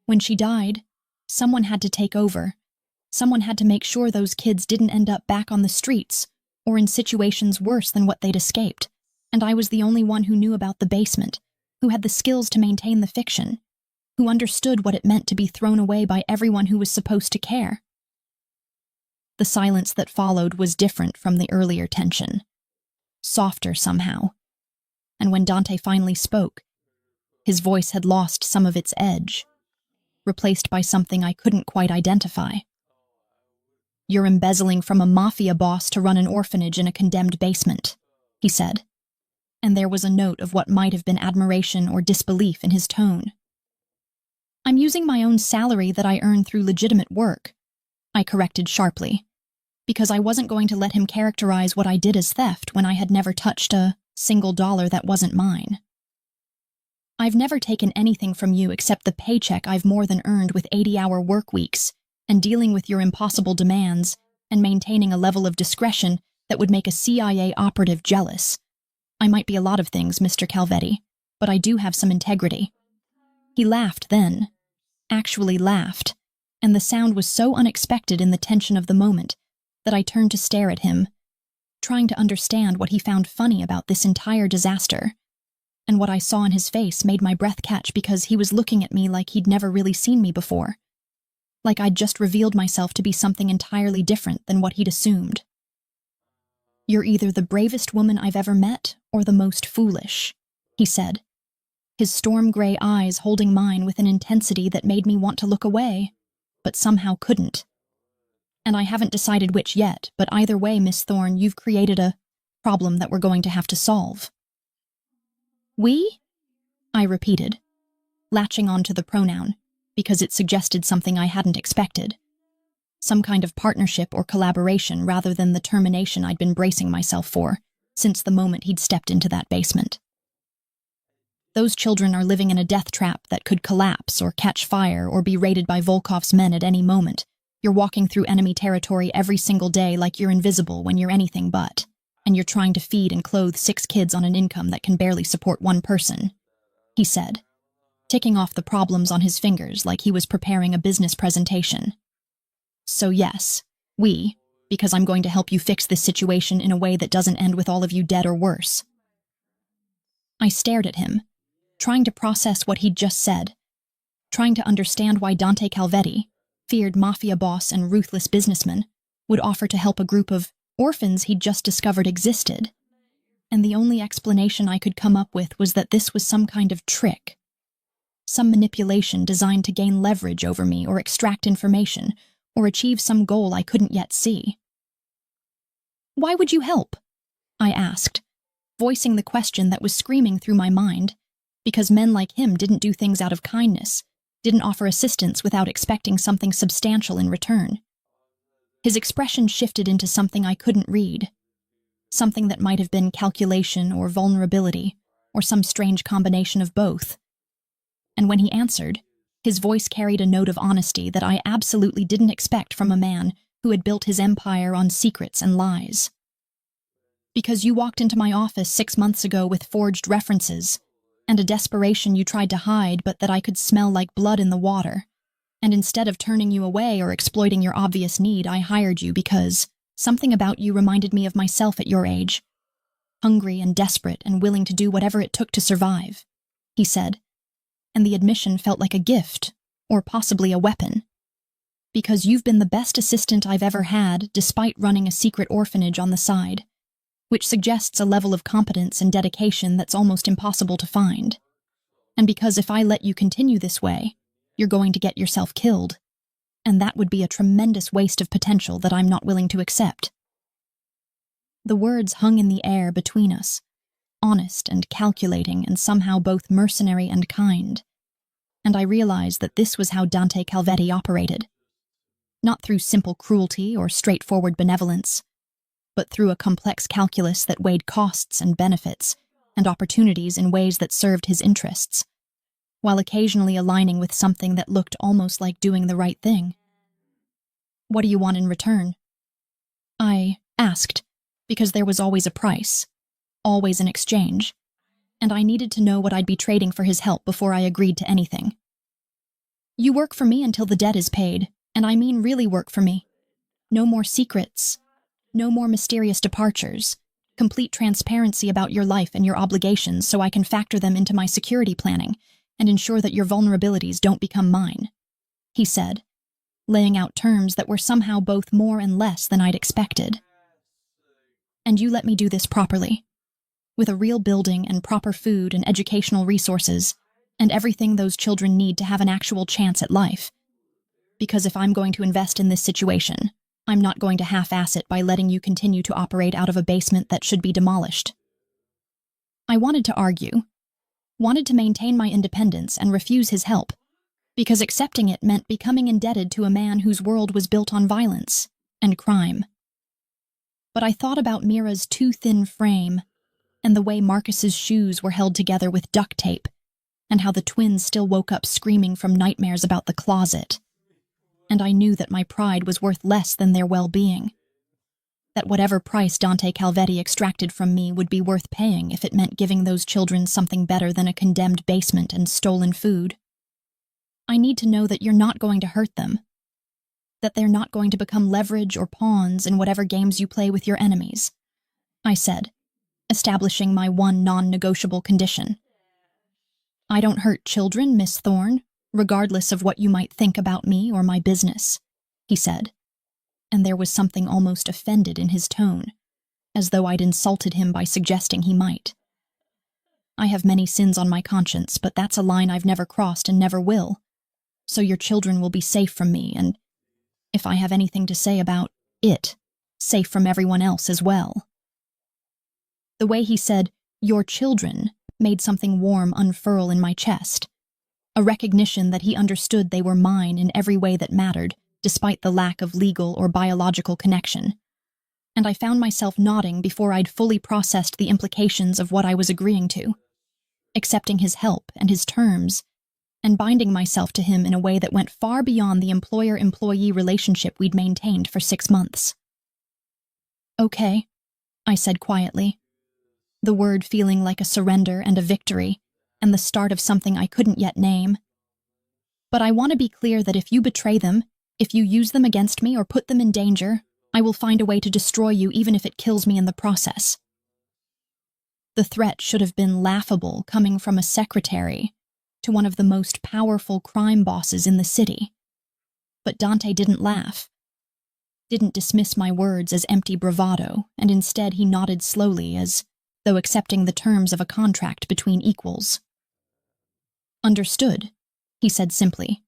"When she died, someone had to take over. Someone had to make sure those kids didn't end up back on the streets or in situations worse than what they'd escaped, and I was the only one who knew about the basement, who had the skills to maintain the fiction, who understood what it meant to be thrown away by everyone who was supposed to care." The silence that followed was different from the earlier tension, softer somehow, and when Dante finally spoke, his voice had lost some of its edge, replaced by something I couldn't quite identify. "You're embezzling from a mafia boss to run an orphanage in a condemned basement," he said, and there was a note of what might have been admiration or disbelief in his tone. "I'm using my own salary that I earn through legitimate work," I corrected sharply, because I wasn't going to let him characterize what I did as theft when I had never touched a single dollar that wasn't mine. "I've never taken anything from you except the paycheck I've more than earned with 80-hour work weeks and dealing with your impossible demands and maintaining a level of discretion that would make a CIA operative jealous. I might be a lot of things, Mr. Calvetti, but I do have some integrity." He laughed then, actually laughed, and the sound was so unexpected in the tension of the moment that I turned to stare at him, trying to understand what he found funny about this entire disaster. And what I saw in his face made my breath catch because he was looking at me like he'd never really seen me before, like I'd just revealed myself to be something entirely different than what he'd assumed. "You're either the bravest woman I've ever met or the most foolish," he said, his storm-gray eyes holding mine with an intensity that made me want to look away, but somehow couldn't. "And I haven't decided which yet, but either way, Miss Thorne, you've created a problem that we're going to have to solve." "We?" I repeated, latching on to the pronoun, because it suggested something I hadn't expected. Some kind of partnership or collaboration rather than the termination I'd been bracing myself for since the moment he'd stepped into that basement. Those children are living in a death trap that could collapse or catch fire or be raided by Volkov's men at any moment. You're walking through enemy territory every single day like you're invisible when you're anything but. And you're trying to feed and clothe 6 kids on an income that can barely support one person," he said, ticking off the problems on his fingers like he was preparing a business presentation. "So yes, because I'm going to help you fix this situation in a way that doesn't end with all of you dead or worse." I stared at him, trying to process what he'd just said, trying to understand why Dante Calvetti, feared mafia boss and ruthless businessman, would offer to help a group of orphans he'd just discovered existed. And the only explanation I could come up with was that this was some kind of trick, some manipulation designed to gain leverage over me or extract information or achieve some goal I couldn't yet see. "Why would you help?" I asked, voicing the question that was screaming through my mind, because men like him didn't do things out of kindness, didn't offer assistance without expecting something substantial in return. His expression shifted into something I couldn't read, something that might have been calculation or vulnerability, or some strange combination of both. And when he answered, his voice carried a note of honesty that I absolutely didn't expect from a man who had built his empire on secrets and lies. "Because you walked into my office 6 months ago with forged references, and a desperation you tried to hide but that I could smell like blood in the water. And instead of turning you away or exploiting your obvious need, I hired you because something about you reminded me of myself at your age. Hungry and desperate and willing to do whatever it took to survive," he said. And the admission felt like a gift, or possibly a weapon. "Because you've been the best assistant I've ever had, despite running a secret orphanage on the side, which suggests a level of competence and dedication that's almost impossible to find. And because if I let you continue this way, you're going to get yourself killed, and that would be a tremendous waste of potential that I'm not willing to accept." The words hung in the air between us, honest and calculating and somehow both mercenary and kind, and I realized that this was how Dante Calvetti operated. Not through simple cruelty or straightforward benevolence, but through a complex calculus that weighed costs and benefits and opportunities in ways that served his interests, while occasionally aligning with something that looked almost like doing the right thing. "What do you want in return?" I asked, because there was always a price, always an exchange, and I needed to know what I'd be trading for his help before I agreed to anything. "You work for me until the debt is paid, and I mean really work for me. No more secrets, no more mysterious departures, complete transparency about your life and your obligations so I can factor them into my security planning and ensure that your vulnerabilities don't become mine," he said, laying out terms that were somehow both more and less than I'd expected. "And you let me do this properly, with a real building and proper food and educational resources, and everything those children need to have an actual chance at life. Because if I'm going to invest in this situation, I'm not going to half-ass it by letting you continue to operate out of a basement that should be demolished." I wanted to argue, wanted to maintain my independence and refuse his help, because accepting it meant becoming indebted to a man whose world was built on violence and crime. But I thought about Mira's too thin frame, and the way Marcus's shoes were held together with duct tape, and how the twins still woke up screaming from nightmares about the closet. And I knew that my pride was worth less than their well-being, that whatever price Dante Calvetti extracted from me would be worth paying if it meant giving those children something better than a condemned basement and stolen food. "I need to know that you're not going to hurt them, that they're not going to become leverage or pawns in whatever games you play with your enemies," I said, establishing my one non-negotiable condition. "I don't hurt children, Miss Thorne, regardless of what you might think about me or my business," he said, and there was something almost offended in his tone, as though I'd insulted him by suggesting he might. "I have many sins on my conscience, but that's a line I've never crossed and never will, so your children will be safe from me, and if I have anything to say about it, safe from everyone else as well." The way he said, "your children," made something warm unfurl in my chest, a recognition that he understood they were mine in every way that mattered, despite the lack of legal or biological connection. And I found myself nodding before I'd fully processed the implications of what I was agreeing to. accepting his help and his terms, and binding myself to him in a way that went far beyond the employer-employee relationship we'd maintained for 6 months. "Okay," I said quietly, the word feeling like a surrender and a victory, and the start of something I couldn't yet name. "But I want to be clear that if you betray them, if you use them against me or put them in danger, I will find a way to destroy you even if it kills me in the process." The threat should have been laughable coming from a secretary to one of the most powerful crime bosses in the city. But Dante didn't laugh, didn't dismiss my words as empty bravado, and instead he nodded slowly as though accepting the terms of a contract between equals. "Understood," he said simply.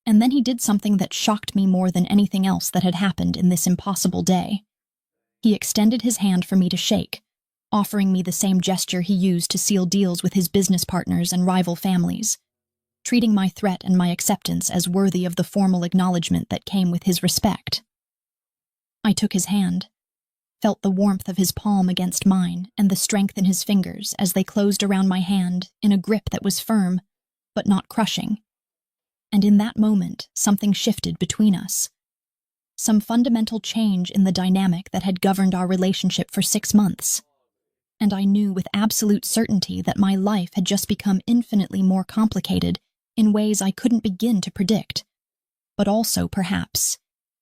And then he did something that shocked me more than anything else that had happened in this impossible day. He extended his hand for me to shake, offering me the same gesture he used to seal deals with his business partners and rival families, treating my threat and my acceptance as worthy of the formal acknowledgement that came with his respect. I took his hand, felt the warmth of his palm against mine and the strength in his fingers as they closed around my hand in a grip that was firm, but not crushing. And in that moment, something shifted between us. Some fundamental change in the dynamic that had governed our relationship for 6 months. And I knew with absolute certainty that my life had just become infinitely more complicated in ways I couldn't begin to predict, but also, perhaps,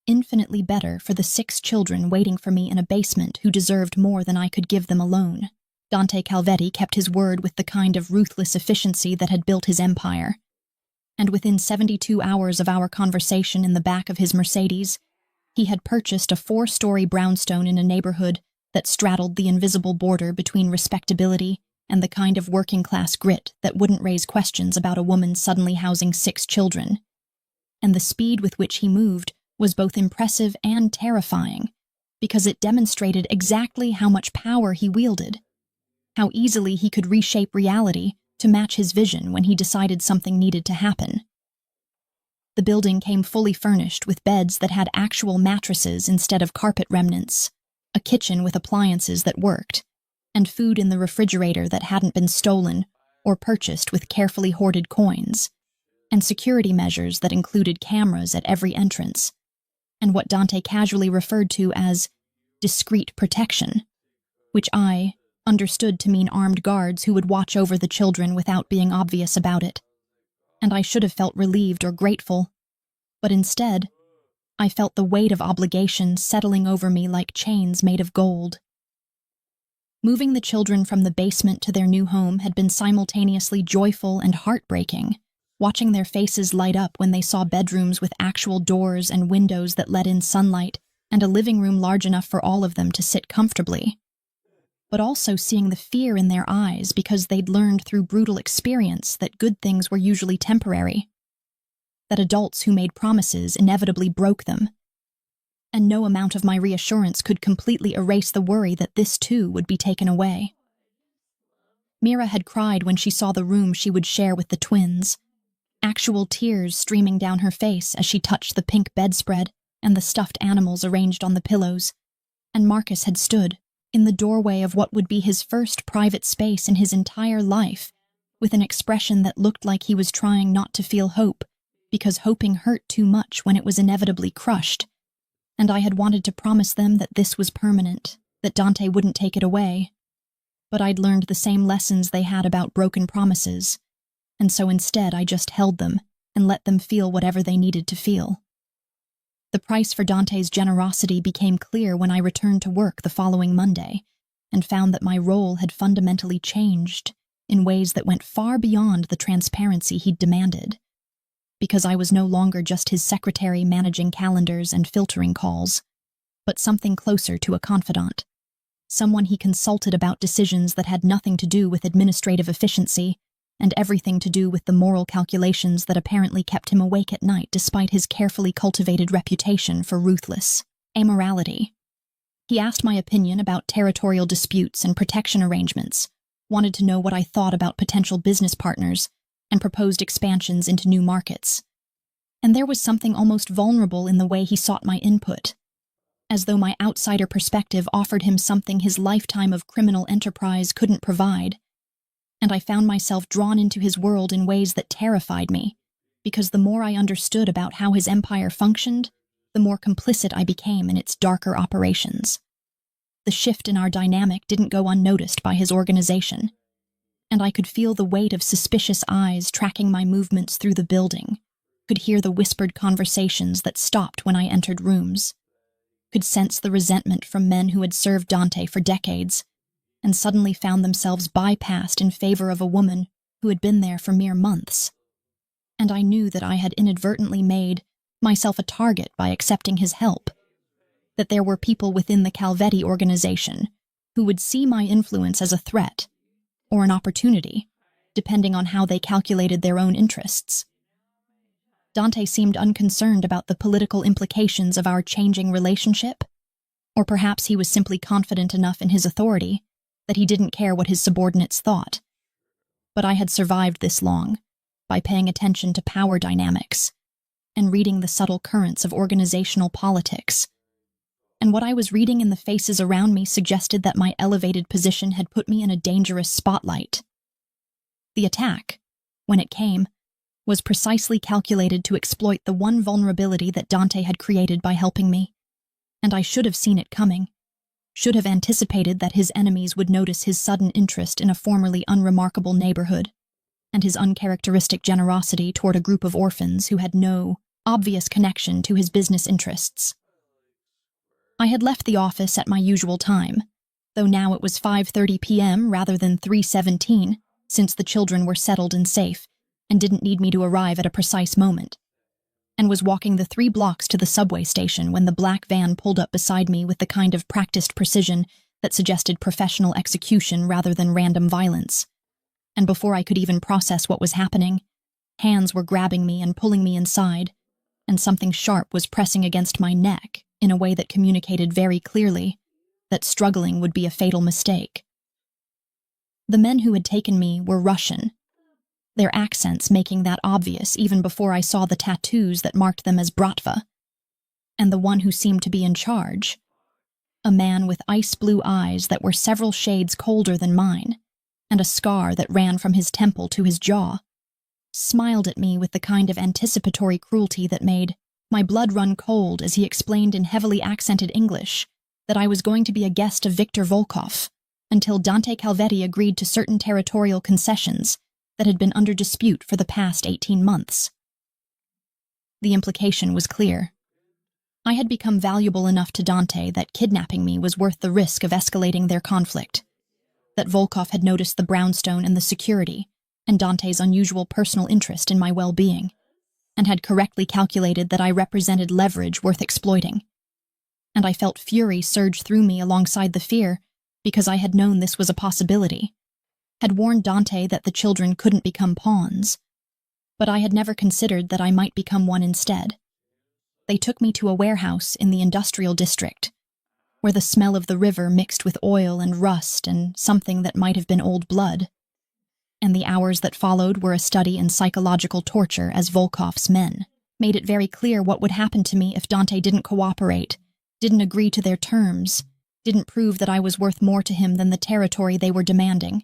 infinitely better for the 6 children waiting for me in a basement who deserved more than I could give them alone. Dante Calvetti kept his word with the kind of ruthless efficiency that had built his empire. And within 72 hours of our conversation in the back of his Mercedes, he had purchased a 4-story brownstone in a neighborhood that straddled the invisible border between respectability and the kind of working-class grit that wouldn't raise questions about a woman suddenly housing 6 children. And the speed with which he moved was both impressive and terrifying, because it demonstrated exactly how much power he wielded, how easily he could reshape reality to match his vision when he decided something needed to happen. The building came fully furnished with beds that had actual mattresses instead of carpet remnants, a kitchen with appliances that worked, and food in the refrigerator that hadn't been stolen or purchased with carefully hoarded coins, and security measures that included cameras at every entrance, and what Dante casually referred to as discreet protection, which I understood to mean armed guards who would watch over the children without being obvious about it. And I should have felt relieved or grateful, but instead, I felt the weight of obligation settling over me like chains made of gold. Moving the children from the basement to their new home had been simultaneously joyful and heartbreaking, watching their faces light up when they saw bedrooms with actual doors and windows that let in sunlight and a living room large enough for all of them to sit comfortably. But also seeing the fear in their eyes because they'd learned through brutal experience that good things were usually temporary, that adults who made promises inevitably broke them, and no amount of my reassurance could completely erase the worry that this too would be taken away. Mira had cried when she saw the room she would share with the twins, actual tears streaming down her face as she touched the pink bedspread and the stuffed animals arranged on the pillows, and Marcus had stood in the doorway of what would be his first private space in his entire life, with an expression that looked like he was trying not to feel hope, because hoping hurt too much when it was inevitably crushed, and I had wanted to promise them that this was permanent, that Dante wouldn't take it away. But I'd learned the same lessons they had about broken promises, and so instead I just held them and let them feel whatever they needed to feel. The price for Dante's generosity became clear when I returned to work the following Monday and found that my role had fundamentally changed in ways that went far beyond the transparency he'd demanded, because I was no longer just his secretary managing calendars and filtering calls, but something closer to a confidant, someone he consulted about decisions that had nothing to do with administrative efficiency and everything to do with the moral calculations that apparently kept him awake at night despite his carefully cultivated reputation for ruthless amorality. He asked my opinion about territorial disputes and protection arrangements, wanted to know what I thought about potential business partners, and proposed expansions into new markets. And there was something almost vulnerable in the way he sought my input, as though my outsider perspective offered him something his lifetime of criminal enterprise couldn't provide. and I found myself drawn into his world in ways that terrified me, because the more I understood about how his empire functioned, the more complicit I became in its darker operations. The shift in our dynamic didn't go unnoticed by his organization, and I could feel the weight of suspicious eyes tracking my movements through the building, could hear the whispered conversations that stopped when I entered rooms, could sense the resentment from men who had served Dante for decades, and suddenly found themselves bypassed in favor of a woman who had been there for mere months. And I knew that I had inadvertently made myself a target by accepting his help, that there were people within the Calvetti organization who would see my influence as a threat or an opportunity, depending on how they calculated their own interests. Dante seemed unconcerned about the political implications of our changing relationship, or perhaps he was simply confident enough in his authority that he didn't care what his subordinates thought. But I had survived this long by paying attention to power dynamics and reading the subtle currents of organizational politics. And what I was reading in the faces around me suggested that my elevated position had put me in a dangerous spotlight. The attack, when it came, was precisely calculated to exploit the one vulnerability that Dante had created by helping me, and I should have seen it coming, should have anticipated that his enemies would notice his sudden interest in a formerly unremarkable neighborhood, and his uncharacteristic generosity toward a group of orphans who had no obvious connection to his business interests. I had left the office at my usual time, though now it was 5:30 p.m. rather than 3:17, since the children were settled and safe, and didn't need me to arrive at a precise moment, and was walking the 3 blocks to the subway station when the black van pulled up beside me with the kind of practiced precision that suggested professional execution rather than random violence. And before I could even process what was happening, hands were grabbing me and pulling me inside, and something sharp was pressing against my neck in a way that communicated very clearly that struggling would be a fatal mistake. The men who had taken me were Russian, their accents making that obvious even before I saw the tattoos that marked them as Bratva, and the one who seemed to be in charge, a man with ice-blue eyes that were several shades colder than mine, and a scar that ran from his temple to his jaw, smiled at me with the kind of anticipatory cruelty that made my blood run cold as he explained in heavily accented English that I was going to be a guest of Victor Volkov until Dante Calvetti agreed to certain territorial concessions that had been under dispute for the past 18 months. The implication was clear. I had become valuable enough to Dante that kidnapping me was worth the risk of escalating their conflict, that Volkov had noticed the brownstone and the security, and Dante's unusual personal interest in my well-being, and had correctly calculated that I represented leverage worth exploiting. And I felt fury surge through me alongside the fear, because I had known this was a possibility, had warned Dante that the children couldn't become pawns, but I had never considered that I might become one instead. They took me to a warehouse in the industrial district, where the smell of the river mixed with oil and rust and something that might have been old blood, and the hours that followed were a study in psychological torture as Volkov's men made it very clear what would happen to me if Dante didn't cooperate, didn't agree to their terms, didn't prove that I was worth more to him than the territory they were demanding.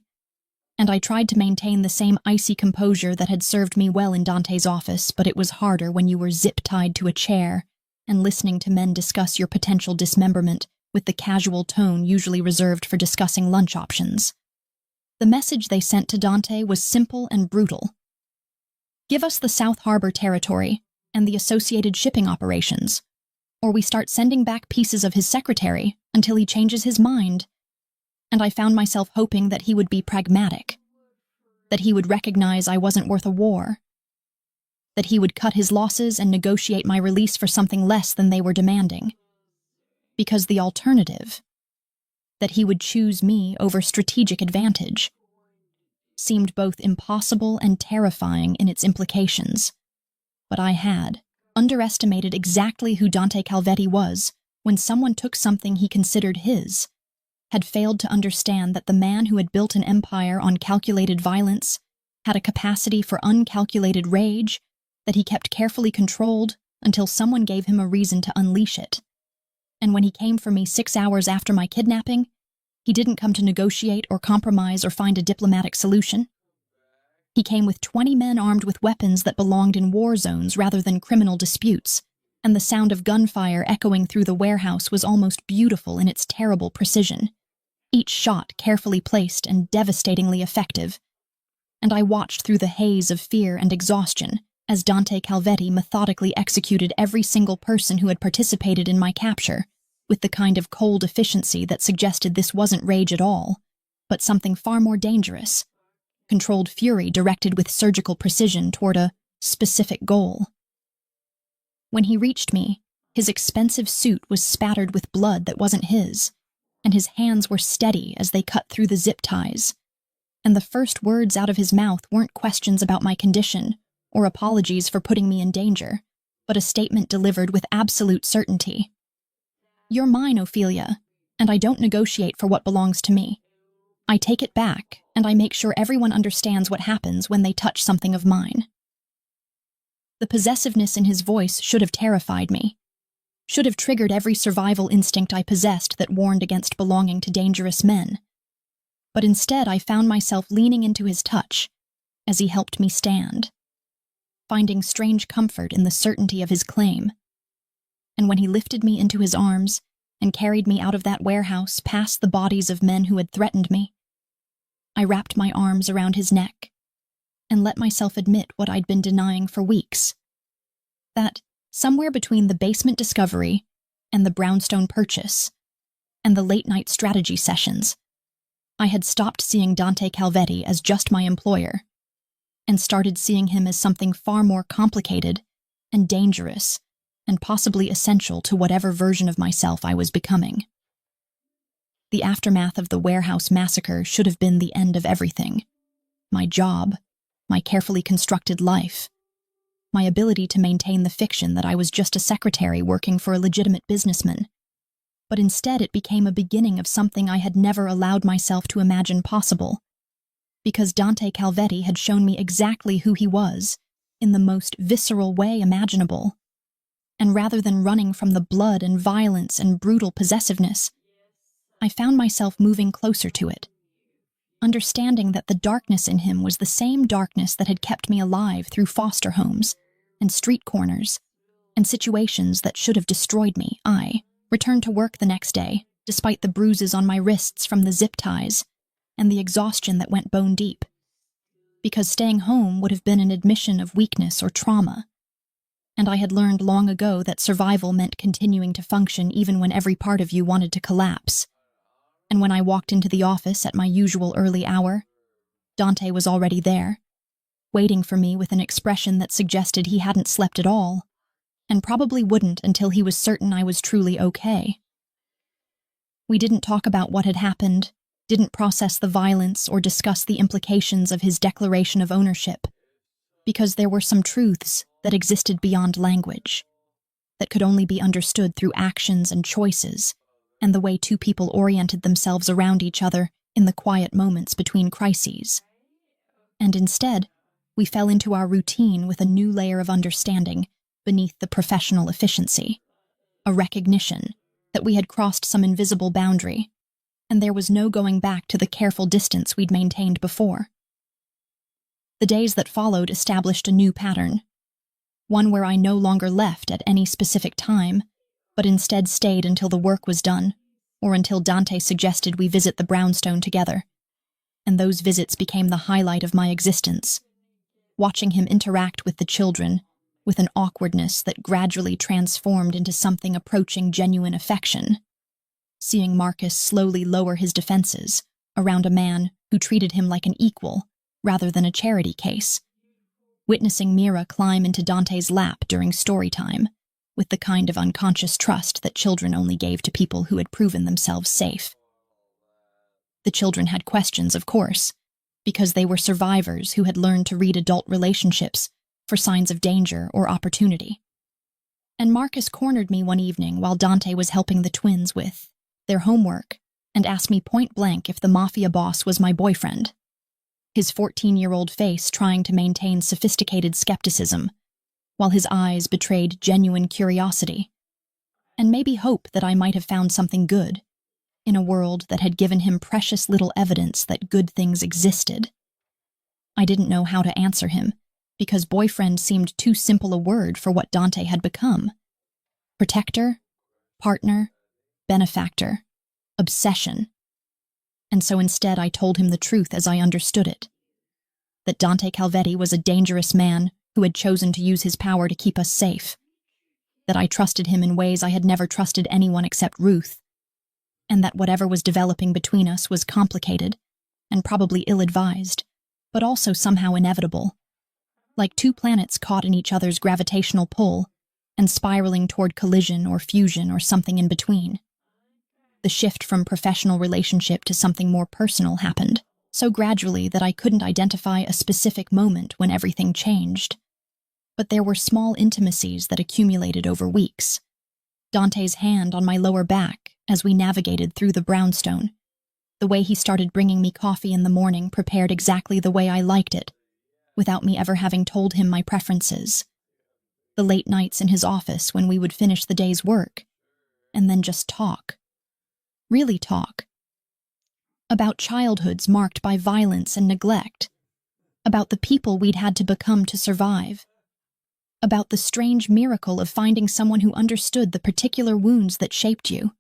And I tried to maintain the same icy composure that had served me well in Dante's office, but it was harder when you were zip-tied to a chair and listening to men discuss your potential dismemberment with the casual tone usually reserved for discussing lunch options. The message they sent to Dante was simple and brutal. Give us the South Harbor territory and the associated shipping operations, or we start sending back pieces of his secretary until he changes his mind. And I found myself hoping that he would be pragmatic, that he would recognize I wasn't worth a war, that he would cut his losses and negotiate my release for something less than they were demanding. Because the alternative, that he would choose me over strategic advantage, seemed both impossible and terrifying in its implications. But I had underestimated exactly who Dante Calvetti was when someone took something he considered his, had failed to understand that the man who had built an empire on calculated violence had a capacity for uncalculated rage that he kept carefully controlled until someone gave him a reason to unleash it. And when he came for me 6 hours after my kidnapping, He didn't come to negotiate or compromise or find a diplomatic solution. He came with 20 men armed with weapons that belonged in war zones rather than criminal disputes, and the sound of gunfire echoing through the warehouse was almost beautiful in its terrible precision, each shot carefully placed and devastatingly effective. And I watched through the haze of fear and exhaustion as Dante Calvetti methodically executed every single person who had participated in my capture, with the kind of cold efficiency that suggested this wasn't rage at all, but something far more dangerous. Controlled fury directed with surgical precision toward a specific goal. When he reached me, his expensive suit was spattered with blood that wasn't his, and his hands were steady as they cut through the zip ties. And the first words out of his mouth weren't questions about my condition or apologies for putting me in danger, but a statement delivered with absolute certainty. "You're mine, Ophelia, and I don't negotiate for what belongs to me. I take it back, and I make sure everyone understands what happens when they touch something of mine." The possessiveness in his voice should have terrified me, should have triggered every survival instinct I possessed that warned against belonging to dangerous men. But instead I found myself leaning into his touch as he helped me stand, finding strange comfort in the certainty of his claim. And when he lifted me into his arms and carried me out of that warehouse past the bodies of men who had threatened me, I wrapped my arms around his neck and let myself admit what I'd been denying for weeks. That somewhere between the basement discovery and the brownstone purchase and the late-night strategy sessions, I had stopped seeing Dante Calvetti as just my employer and started seeing him as something far more complicated and dangerous and possibly essential to whatever version of myself I was becoming. The aftermath of the warehouse massacre should have been the end of everything. My job, my carefully constructed life, my ability to maintain the fiction that I was just a secretary working for a legitimate businessman. But instead it became a beginning of something I had never allowed myself to imagine possible, because Dante Calvetti had shown me exactly who he was in the most visceral way imaginable. And rather than running from the blood and violence and brutal possessiveness, I found myself moving closer to it, understanding that the darkness in him was the same darkness that had kept me alive through foster homes and street corners and situations that should have destroyed me. I returned to work the next day, despite the bruises on my wrists from the zip ties and the exhaustion that went bone deep, because staying home would have been an admission of weakness or trauma. And I had learned long ago that survival meant continuing to function even when every part of you wanted to collapse. And when I walked into the office at my usual early hour, Dante was already there, waiting for me with an expression that suggested he hadn't slept at all, and probably wouldn't until he was certain I was truly okay. We didn't talk about what had happened, didn't process the violence or discuss the implications of his declaration of ownership, because there were some truths that existed beyond language, that could only be understood through actions and choices, and the way two people oriented themselves around each other in the quiet moments between crises. And instead, we fell into our routine with a new layer of understanding beneath the professional efficiency, a recognition that we had crossed some invisible boundary, and there was no going back to the careful distance we'd maintained before. The days that followed established a new pattern, one where I no longer left at any specific time, but instead stayed until the work was done, or until Dante suggested we visit the brownstone together. And those visits became the highlight of my existence, watching him interact with the children with an awkwardness that gradually transformed into something approaching genuine affection, seeing Marcus slowly lower his defenses around a man who treated him like an equal rather than a charity case, witnessing Mira climb into Dante's lap during story time with the kind of unconscious trust that children only gave to people who had proven themselves safe. The children had questions, of course, because they were survivors who had learned to read adult relationships for signs of danger or opportunity. And Marcus cornered me one evening while Dante was helping the twins with their homework and asked me point blank if the Mafia boss was my boyfriend, his 14-year-old face trying to maintain sophisticated skepticism, while his eyes betrayed genuine curiosity, and maybe hope that I might have found something good, in a world that had given him precious little evidence that good things existed. I didn't know how to answer him, because boyfriend seemed too simple a word for what Dante had become. Protector, partner, benefactor, obsession. And so instead I told him the truth as I understood it. That Dante Calvetti was a dangerous man who had chosen to use his power to keep us safe. That I trusted him in ways I had never trusted anyone except Ruth. And that whatever was developing between us was complicated and probably ill-advised, but also somehow inevitable. Like two planets caught in each other's gravitational pull and spiraling toward collision or fusion or something in between. The shift from professional relationship to something more personal happened, so gradually that I couldn't identify a specific moment when everything changed. But there were small intimacies that accumulated over weeks. Dante's hand on my lower back as we navigated through the brownstone. The way he started bringing me coffee in the morning prepared exactly the way I liked it, without me ever having told him my preferences. The late nights in his office when we would finish the day's work, and then just talk. Really talk. About childhoods marked by violence and neglect. About the people we'd had to become to survive. About the strange miracle of finding someone who understood the particular wounds that shaped you.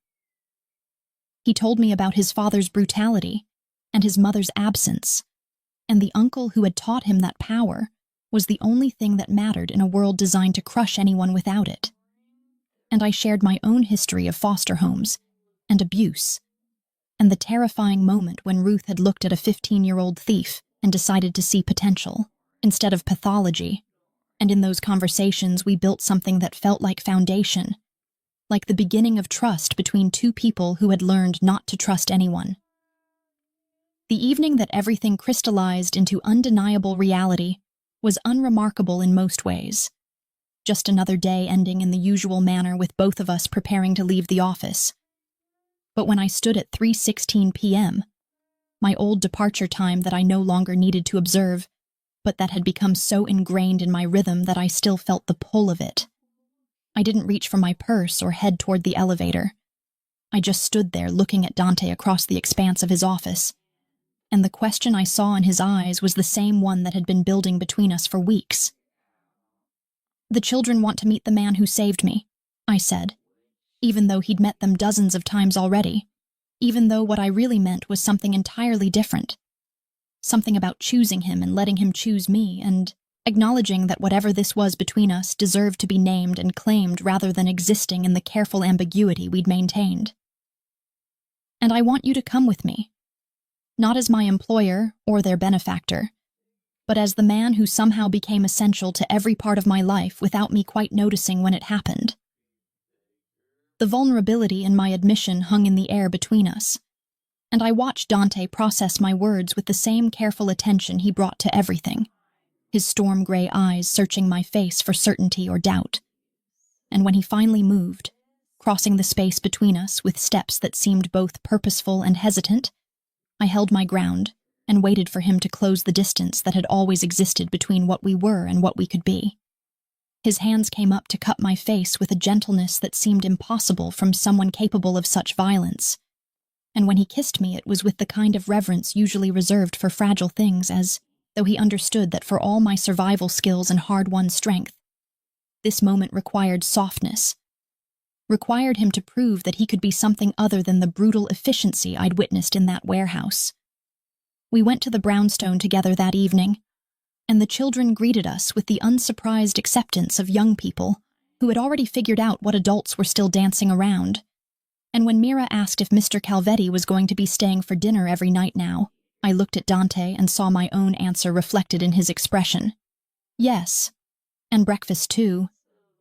He told me about his father's brutality and his mother's absence, and the uncle who had taught him that power was the only thing that mattered in a world designed to crush anyone without it. And I shared my own history of foster homes and abuse, and the terrifying moment when Ruth had looked at a 15-year-old thief and decided to see potential instead of pathology. And in those conversations we built something that felt like foundation, like the beginning of trust between two people who had learned not to trust anyone. The evening that everything crystallized into undeniable reality was unremarkable in most ways. Just another day ending in the usual manner with both of us preparing to leave the office. But when I stood at 3:16 p.m., my old departure time that I no longer needed to observe, but that had become so ingrained in my rhythm that I still felt the pull of it. I didn't reach for my purse or head toward the elevator. I just stood there looking at Dante across the expanse of his office, and the question I saw in his eyes was the same one that had been building between us for weeks. "The children want to meet the man who saved me," I said, even though he'd met them dozens of times already, even though what I really meant was something entirely different. Something about choosing him and letting him choose me, and acknowledging that whatever this was between us deserved to be named and claimed rather than existing in the careful ambiguity we'd maintained. "And I want you to come with me. Not as my employer or their benefactor, but as the man who somehow became essential to every part of my life without me quite noticing when it happened." The vulnerability in my admission hung in the air between us, and I watched Dante process my words with the same careful attention he brought to everything, his storm-gray eyes searching my face for certainty or doubt. And when he finally moved, crossing the space between us with steps that seemed both purposeful and hesitant, I held my ground and waited for him to close the distance that had always existed between what we were and what we could be. His hands came up to cup my face with a gentleness that seemed impossible from someone capable of such violence. And when he kissed me, it was with the kind of reverence usually reserved for fragile things, as though he understood that for all my survival skills and hard-won strength, this moment required softness, required him to prove that he could be something other than the brutal efficiency I'd witnessed in that warehouse. We went to the brownstone together that evening, and the children greeted us with the unsurprised acceptance of young people who had already figured out what adults were still dancing around. And when Mira asked if Mr. Calvetti was going to be staying for dinner every night now, I looked at Dante and saw my own answer reflected in his expression. Yes, and breakfast too,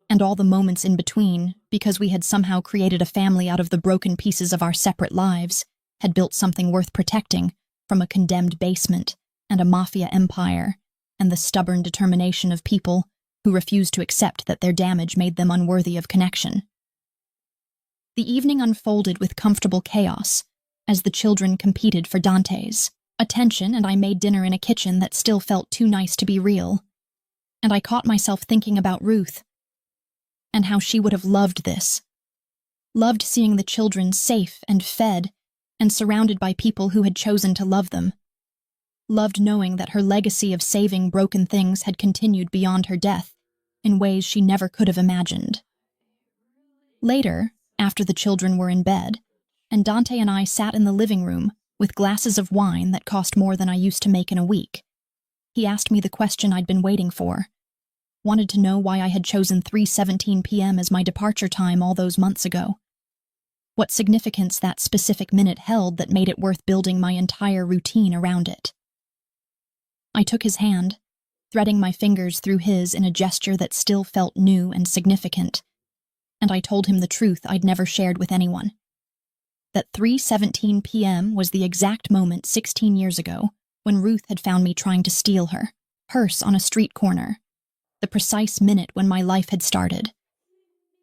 and all the moments in between, because we had somehow created a family out of the broken pieces of our separate lives, had built something worth protecting from a condemned basement and a mafia empire, and the stubborn determination of people who refused to accept that their damage made them unworthy of connection. The evening unfolded with comfortable chaos as the children competed for Dante's attention, and I made dinner in a kitchen that still felt too nice to be real. And I caught myself thinking about Ruth and how she would have loved this. Loved seeing the children safe and fed and surrounded by people who had chosen to love them. Loved knowing that her legacy of saving broken things had continued beyond her death in ways she never could have imagined. Later, after the children were in bed, and Dante and I sat in the living room with glasses of wine that cost more than I used to make in a week, he asked me the question I'd been waiting for. Wanted to know why I had chosen 3:17 p.m. as my departure time all those months ago. What significance that specific minute held that made it worth building my entire routine around it. I took his hand, threading my fingers through his in a gesture that still felt new and significant, and I told him the truth I'd never shared with anyone. That 3:17 p.m. was the exact moment 16 years ago when Ruth had found me trying to steal her purse on a street corner, the precise minute when my life had started,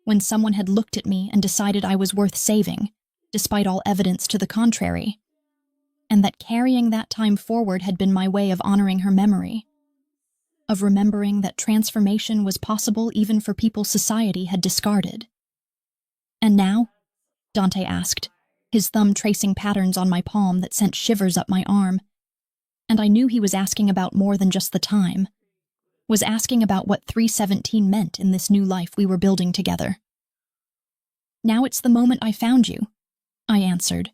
when someone had looked at me and decided I was worth saving, despite all evidence to the contrary, and that carrying that time forward had been my way of honoring her memory, of remembering that transformation was possible even for people society had discarded. "And now?" Dante asked, his thumb tracing patterns on my palm that sent shivers up my arm, and I knew he was asking about more than just the time, was asking about what 3:17 meant in this new life we were building together. "Now it's the moment I found you," I answered,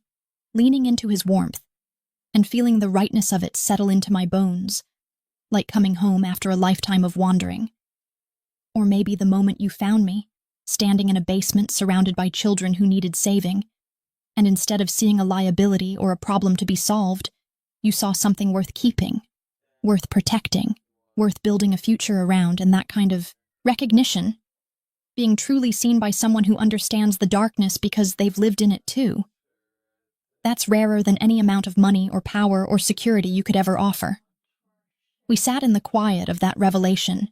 leaning into his warmth and feeling the rightness of it settle into my bones, like coming home after a lifetime of wandering. Or maybe the moment you found me, standing in a basement surrounded by children who needed saving, and instead of seeing a liability or a problem to be solved, you saw something worth keeping, worth protecting, worth building a future around, and that kind of recognition, being truly seen by someone who understands the darkness because they've lived in it too. That's rarer than any amount of money or power or security you could ever offer. We sat in the quiet of that revelation,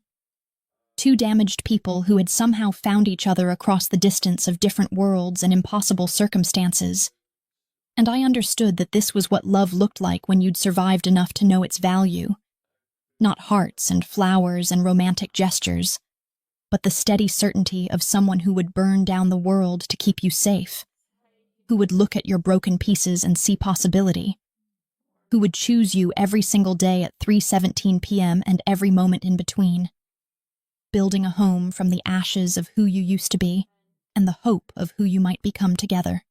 two damaged people who had somehow found each other across the distance of different worlds and impossible circumstances, and I understood that this was what love looked like when you'd survived enough to know its value. Not hearts and flowers and romantic gestures, but the steady certainty of someone who would burn down the world to keep you safe, who would look at your broken pieces and see possibility, who would choose you every single day at 3:17 p.m. and every moment in between, building a home from the ashes of who you used to be and the hope of who you might become together.